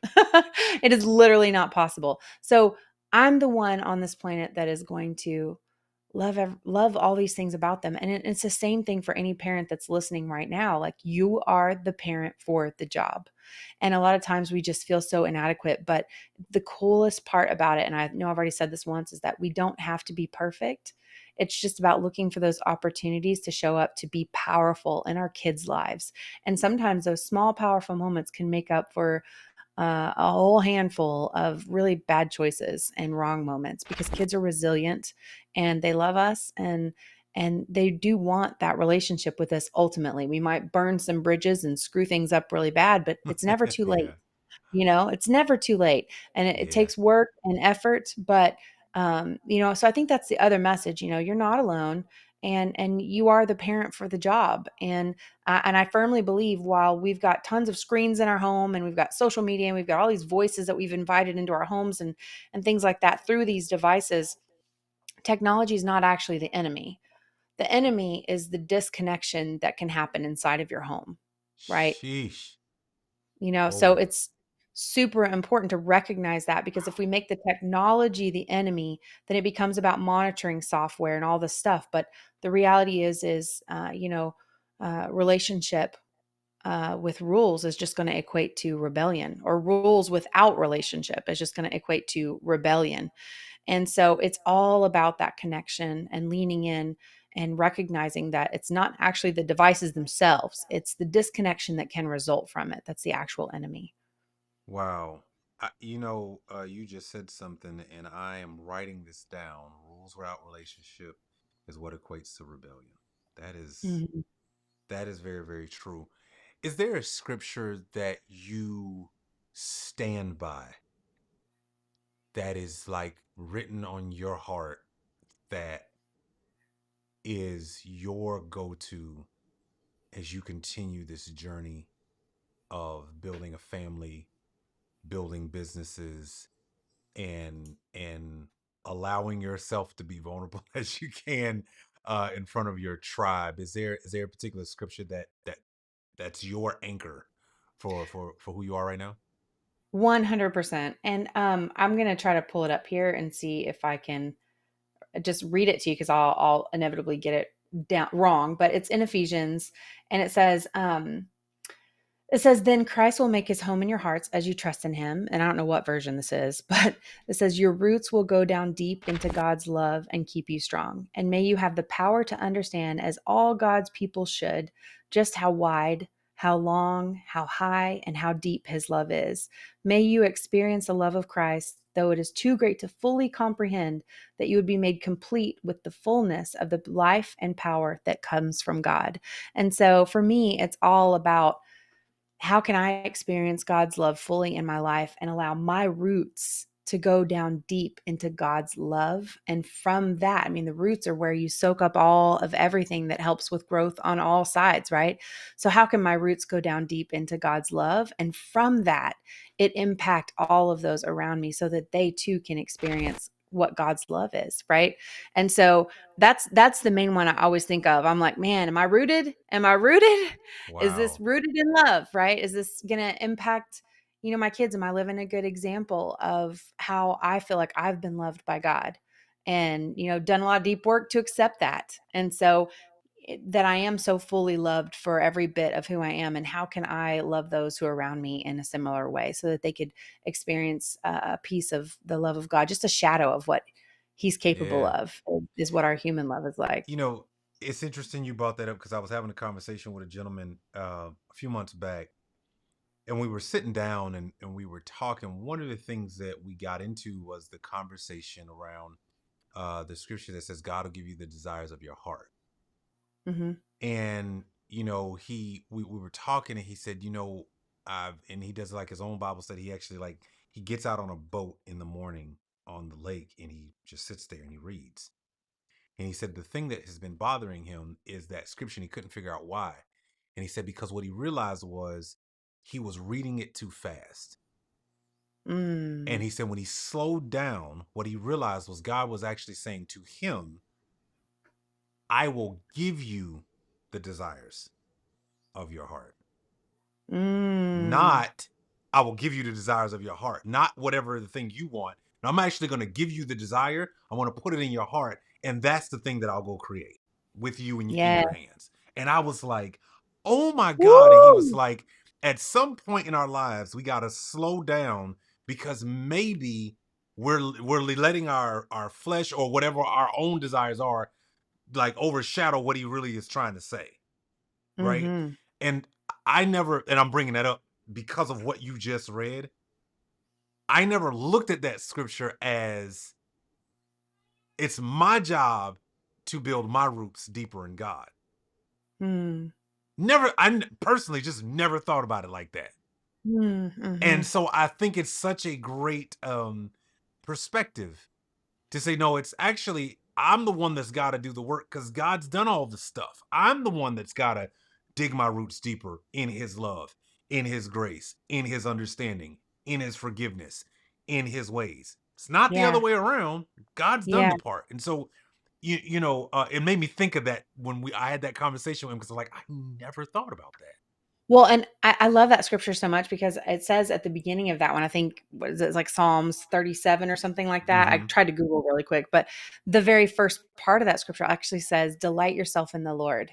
B: It is literally not possible. So I'm the one on this planet that is going to love all these things about them. And it's the same thing for any parent that's listening right now. Like, you are the parent for the job. And a lot of times we just feel so inadequate, but the coolest part about it, and I know I've already said this once, is that we don't have to be perfect. It's just about looking for those opportunities to show up to be powerful in our kids' lives. And sometimes those small, powerful moments can make up for a whole handful of really bad choices and wrong moments, because kids are resilient and they love us, and they do want that relationship with us. Ultimately, we might burn some bridges and screw things up really bad, but it's never too late.
A: Yeah.
B: It's never too late, and it
A: Yeah.
B: takes work and effort, but, so I think that's the other message. You're not alone, and you are the parent for the job, and I firmly believe, while we've got tons of screens in our home, and we've got social media, and we've got all these voices that we've invited into our homes, and things like that through these devices, technology is not actually the enemy. The enemy is the disconnection that can happen inside of your home, right?
A: Sheesh.
B: So
A: Oh,
B: it's super important to recognize that, because if we make the technology the enemy, then it becomes about monitoring software and all this stuff. But the reality is relationship with rules is just going to equate to rebellion, or rules without relationship is just going to equate to rebellion. And so it's all about that connection and leaning in and recognizing that it's not actually the devices themselves, it's the disconnection that can result from it. That's the actual enemy.
A: wow. You just said something, and I am writing this down. Rules without relationship is what equates to rebellion. That is
B: Mhm.
A: that is very, very true. Is there a scripture that you stand by that is like written on your heart, that is your go-to as you continue this journey of building a family, building businesses, and allowing yourself to be vulnerable as you can in front of your tribe? Is there a particular scripture that's your anchor for who you are right now?
B: 100%. And I'm going to try to pull it up here and see if I can just read it to you, because I'll inevitably get it down wrong. But it's in Ephesians, and it says, then Christ will make his home in your hearts as you trust in him. And I don't know what version this is, but it says, your roots will go down deep into God's love and keep you strong. And may you have the power to understand, as all God's people should, just how wide, how long, how high, and how deep his love is. May you experience the love of Christ, though it is too great to fully comprehend, that you would be made complete with the fullness of the life and power that comes from God. And so for me, it's all about, how can I experience God's love fully in my life and allow my roots to go down deep into God's love? And from that, I mean, the roots are where you soak up all of everything that helps with growth on all sides, right? So, how can my roots go down deep into God's love? And from that, it impact all of those around me, so that they too can experience what God's love is, right? And so that's the main one I always think of. I'm like, man, am I rooted? Am I rooted? Is this
A: Wow.
B: rooted in love, right? Is this going to impact, my kids? Am I living a good example of how I feel like I've been loved by God, and, done a lot of deep work to accept that? And so that I am so fully loved for every bit of who I am. And how can I love those who are around me in a similar way, so that they could experience a piece of the love of God, just a shadow of what he's capable
A: Yeah.
B: of, is what our human love is like.
A: You know, it's interesting you brought that up, because I was having a conversation with a gentleman a few months back, and we were sitting down, and we were talking. One of the things that we got into was the conversation around the scripture that says God will give you the desires of your heart.
B: Hmm.
A: And we were talking, and he said, and he does like his own Bible study. He actually, like, he gets out on a boat in the morning on the lake, and he just sits there and he reads. And he said the thing that has been bothering him is that scripture, and he couldn't figure out why. And he said because what he realized was he was reading it too fast. And
B: Mm.
A: he said when he slowed down, what he realized was God was actually saying to him, I will give you the desires of your heart.
B: Mm.
A: Not, I will give you the desires of your heart, not whatever the thing you want. Now, I'm actually going to give you the desire. I want to put it in your heart. And that's the thing that I'll go create with you in
B: Yeah.
A: your hands. And I was like, oh my God. And he was
B: Woo!
A: like, at some point in our lives, we got to slow down because maybe we're letting our flesh or whatever our own desires are like overshadow what he really is trying to say, right?
B: Mhm.
A: And I never, and I'm bringing that up because of what you just read. I never looked at that scripture as it's my job to build my roots deeper in God.
B: Mm.
A: Never, personally just never thought about it like that.
B: Mm,
A: And
B: mhm.
A: so I think it's such a great perspective to say, no, it's actually, I'm the one that's got to do the work because God's done all the stuff. I'm the one that's got to dig my roots deeper in his love, in his grace, in his understanding, in his forgiveness, in his ways. It's not the other
B: Yeah.
A: way around. God's done
B: Yeah.
A: the part. And so, it made me think of that when I had that conversation with him because I'm like, I never thought about that.
B: Well, and I love that scripture so much because it says at the beginning of that one, I think, what is it? It's like Psalms 37 or something like that. I
A: Mm-hmm.
B: tried to Google really quick, but the very first part of that scripture actually says, "Delight yourself in the Lord."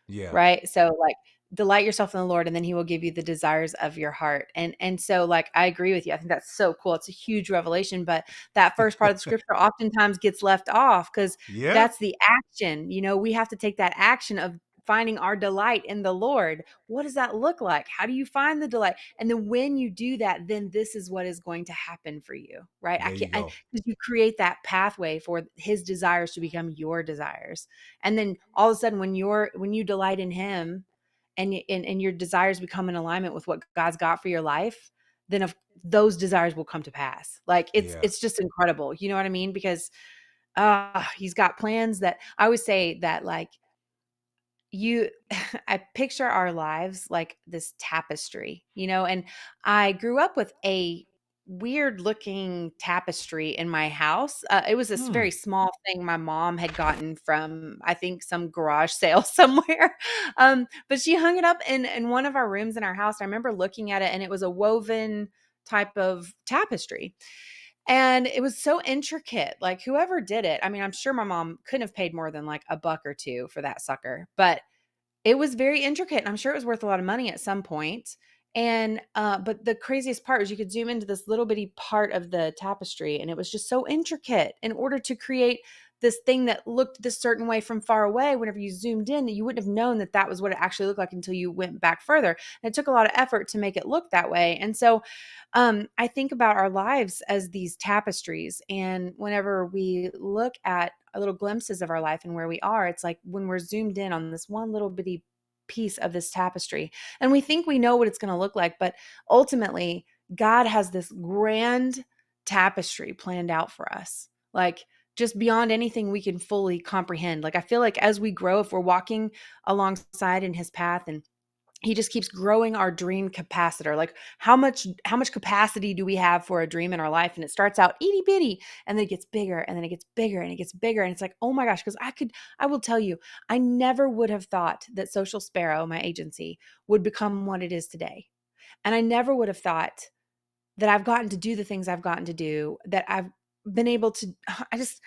A: Yeah.
B: Right? So, like, delight yourself in the Lord, and then he will give you the desires of your heart. And so, like, I agree with you. I think that's so cool. It's a huge revelation, but that first part of the scripture oftentimes gets left off because
A: Yeah.
B: that's the action. We have to take that action of finding our delight in the Lord. What does that look like? How do you find the delight? And then when you do that, then this is what is going to happen for you, right? I
A: There you
B: can't,
A: go.
B: because you create that pathway for his desires to become your desires. And then all of a sudden when you delight in him and your desires become in alignment with what God's got for your life, then of those desires will come to pass. Like
A: Yeah.
B: it's just incredible. You know what I mean? Because he's got plans that I always say that, like, you I picture our lives like this tapestry, and I grew up with a weird looking tapestry in my house. It was this
A: Hmm.
B: very small thing my mom had gotten from, I think, some garage sale somewhere. But she hung it up in one of our rooms in our house. I remember looking at it, and it was a woven type of tapestry. And it was so intricate. Like, whoever did it, I mean, I'm sure my mom couldn't have paid more than like a buck or two for that sucker, but it was very intricate, and I'm sure it was worth a lot of money at some point. And, but the craziest part was you could zoom into this little bitty part of the tapestry, and it was just so intricate in order to create this thing that looked this certain way from far away. Whenever you zoomed in, you wouldn't have known that that was what it actually looked like until you went back further. And it took a lot of effort to make it look that way. And so, I think about our lives as these tapestries. And whenever we look at little glimpses of our life and where we are, it's like when we're zoomed in on this one little bitty piece of this tapestry, and we think we know what it's going to look like, but ultimately, God has this grand tapestry planned out for us. Like, just beyond anything we can fully comprehend. Like, I feel like as we grow, if we're walking alongside in his path, and he just keeps growing our dream capacitor. Like, how much capacity do we have for a dream in our life? And it starts out itty bitty, and then it gets bigger, and then it gets bigger, and it gets bigger. And it's like, oh my gosh, because I will tell you, I never would have thought that Social Sparrow, my agency, would become what it is today. And I never would have thought that I've gotten to do the things I've gotten to do, that I've been able to. I just,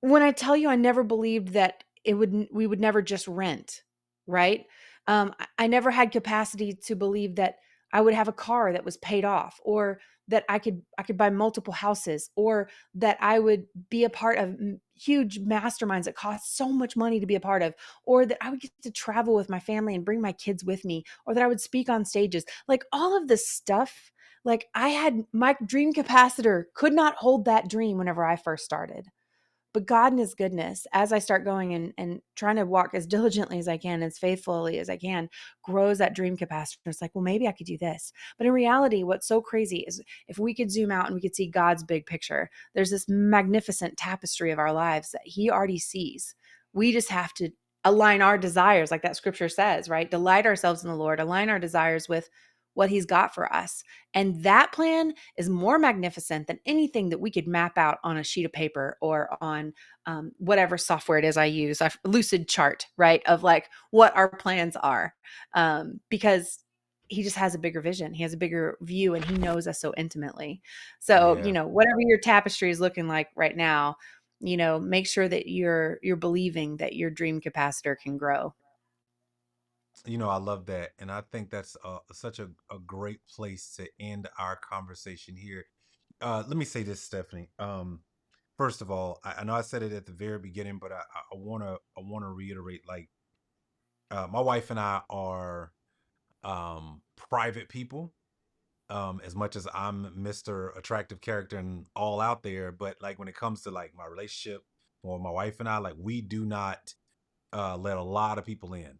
B: when I tell you, I never believed that we would never just rent, right? I never had capacity to believe that I would have a car that was paid off, or that I could buy multiple houses, or that I would be a part of huge masterminds that cost so much money to be a part of, or that I would get to travel with my family and bring my kids with me, or that I would speak on stages. Like, all of this stuff, like, I had my dream capacitor could not hold that dream whenever I first started. But God in his goodness, as I start going and trying to walk as diligently as I can, as faithfully as I can, grows that dream capacity. It's like, well, maybe I could do this. But in reality, what's so crazy is if we could zoom out and we could see God's big picture, there's this magnificent tapestry of our lives that he already sees. We just have to align our desires, like that scripture says, right? Delight ourselves in the Lord, align our desires with what he's got for us. And that plan is more magnificent than anything that we could map out on a sheet of paper or on whatever software it is I use, a lucid chart, right? Of like what our plans are. Because he just has a bigger vision. He has a bigger view and he knows us so intimately. So,
A: Yeah.
B: whatever your tapestry is looking like right now, make sure that you're believing that your dream capacitor can grow.
A: I love that. And I think that's such a great place to end our conversation here. Let me say this, Stephanie. First of all, I know I said it at the very beginning, but I wanna reiterate, like, my wife and I are private people. As much as I'm Mr. Attractive Character and all out there, but like when it comes to like my relationship or my wife and I, like we do not let a lot of people in.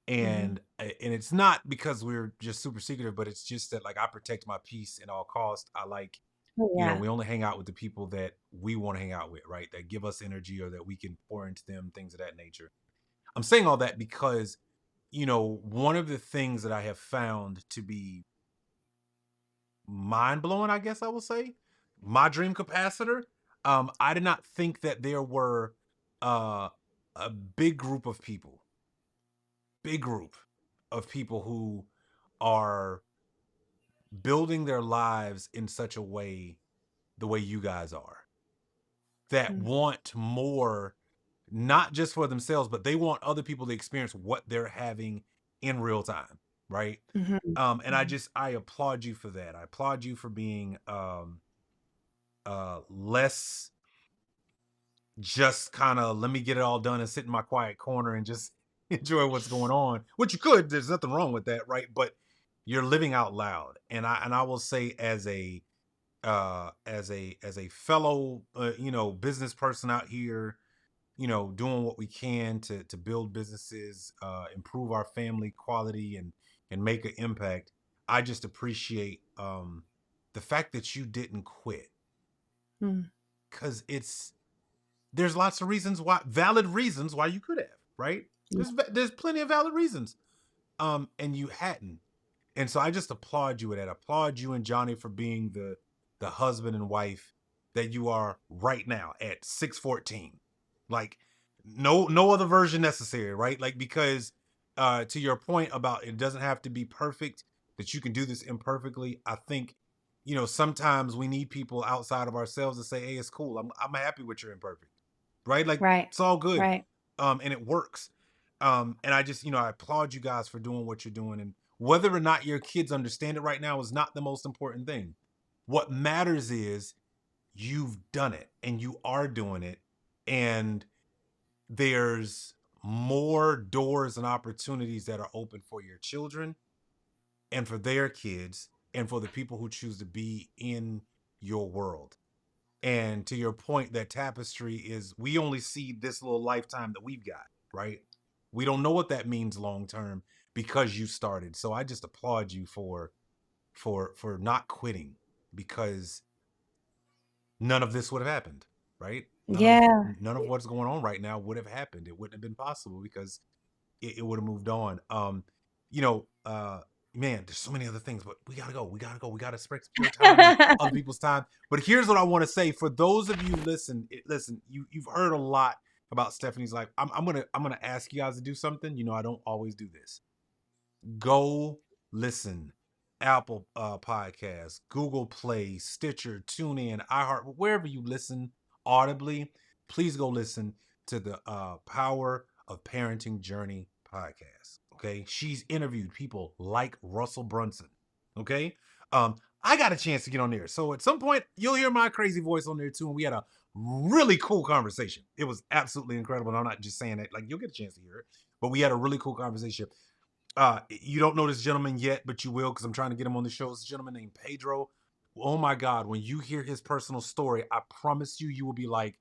B: Hmm.
A: And it's not because we're just super secretive, but it's just that like I protect my peace at all costs. I like,
B: Oh, yeah.
A: we only hang out with the people that we want to hang out with, right? That give us energy or that we can pour into them, things of that nature. I'm saying all that because, one of the things that I have found to be mind blowing, I guess I will say, my dream capacitor. I did not think that there were uh, a big group of people who are building their lives in such a way, the way you guys are, that
B: Mm.
A: want more, not just for themselves, but they want other people to experience what they're having in real time, right?
B: Mhm.
A: And
B: Mhm.
A: I applaud you for that. I applaud you for being less just kind of let me get it all done and sit in my quiet corner and just enjoy what's going on, which you could. There's nothing wrong with that, right? But you're living out loud. And I will say, as a fellow business person out here, doing what we can to build businesses, improve our family quality, and make an impact. I just appreciate the fact that you didn't quit,
B: Mm.
A: because there's lots of reasons why, valid reasons why you could have, right?
B: Yeah.
A: There's plenty of valid reasons, and you hadn't. And so I just applaud you with that. I applaud you and Johnny for being the husband and wife that you are right now at 614. Like, no other version necessary, right? Like, because to your point about it doesn't have to be perfect, that you can do this imperfectly. I think, sometimes we need people outside of ourselves to say, "Hey, it's cool. I'm happy with your imperfect." Right? Like,
B: Right.
A: it's all good.
B: Right.
A: And it works. And I just, I applaud you guys for doing what you're doing. And whether or not your kids understand it right now is not the most important thing. What matters is you've done it and you are doing it. And there's more doors and opportunities that are open for your children and for their kids and for the people who choose to be in your world. And to your point, that tapestry is, we only see this little lifetime that we've got, right? We don't know what that means long term because you started. So I just applaud you for not quitting, because none of this would have happened, right? None of
B: Yeah.
A: none of what's going on right now would have happened. It wouldn't have been possible because it would have moved on. You know, uh, Man, there's so many other things, but we gotta go. We gotta go. We gotta respect your time and other people's time. But here's what I want to say for those of you listen. You've heard a lot about Stephanie's life. I'm gonna ask you guys to do something. I don't always do this. Go listen. Apple Podcasts, Google Play, Stitcher, TuneIn, iHeart, wherever you listen audibly. Please go listen to the Power of Parenting Journey podcast. Okay, she's interviewed people like Russell Brunson. Okay, I got a chance to get on there, so at some point you'll hear my crazy voice on there too. And we had a really cool conversation. It was absolutely incredible. And I'm not just saying that; like, you'll get a chance to hear it. But we had a really cool conversation. You don't know this gentleman yet, but you will, because I'm trying to get him on the show. This gentleman named Pedro. Oh my God, when you hear his personal story, I promise you will be like,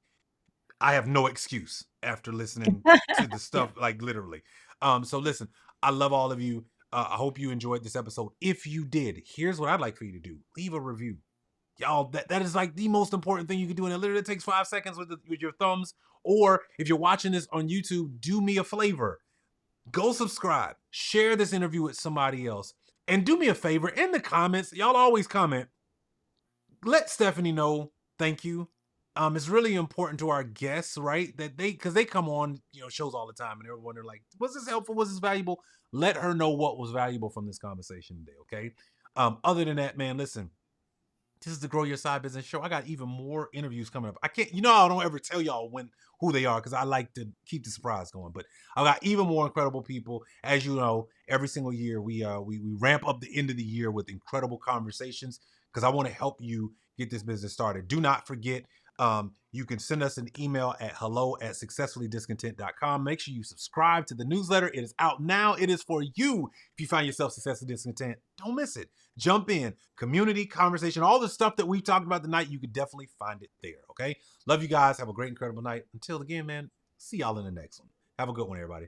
A: I have no excuse after listening to the
B: Yeah.
A: stuff, like, literally. So listen, I love all of you. I hope you enjoyed this episode. If you did, here's what I'd like for you to do: leave a review. Y'all, that is like the most important thing you can do, and it literally takes 5 seconds with your thumbs. Or if you're watching this on YouTube, do me a flavor: go subscribe, share this interview with somebody else. And do me a favor in the comments, y'all always comment, let Stephanie know thank you. It's really important to our guests, right? That they, because they come on, shows all the time, and they're wondering like, was this helpful? Was this valuable? Let her know what was valuable from this conversation today. Okay. Other than that, man, listen, this is the Grow Your Side Business show. I got even more interviews coming up. I can't, I don't ever tell y'all who they are because I like to keep the surprise going. But I got even more incredible people. As you know, every single year we ramp up the end of the year with incredible conversations because I want to help you get this business started. Do not forget, you can send us an email at hello@successfullydiscontent.com. Make sure you subscribe to the newsletter. It is out now. It is for you. If you find yourself successfully discontent, don't miss it. Jump in, community, conversation, all the stuff that we've talked about tonight, you could definitely find it there. Okay. Love you guys. Have a great, incredible night. Until again, man, see y'all in the next one. Have a good one, everybody.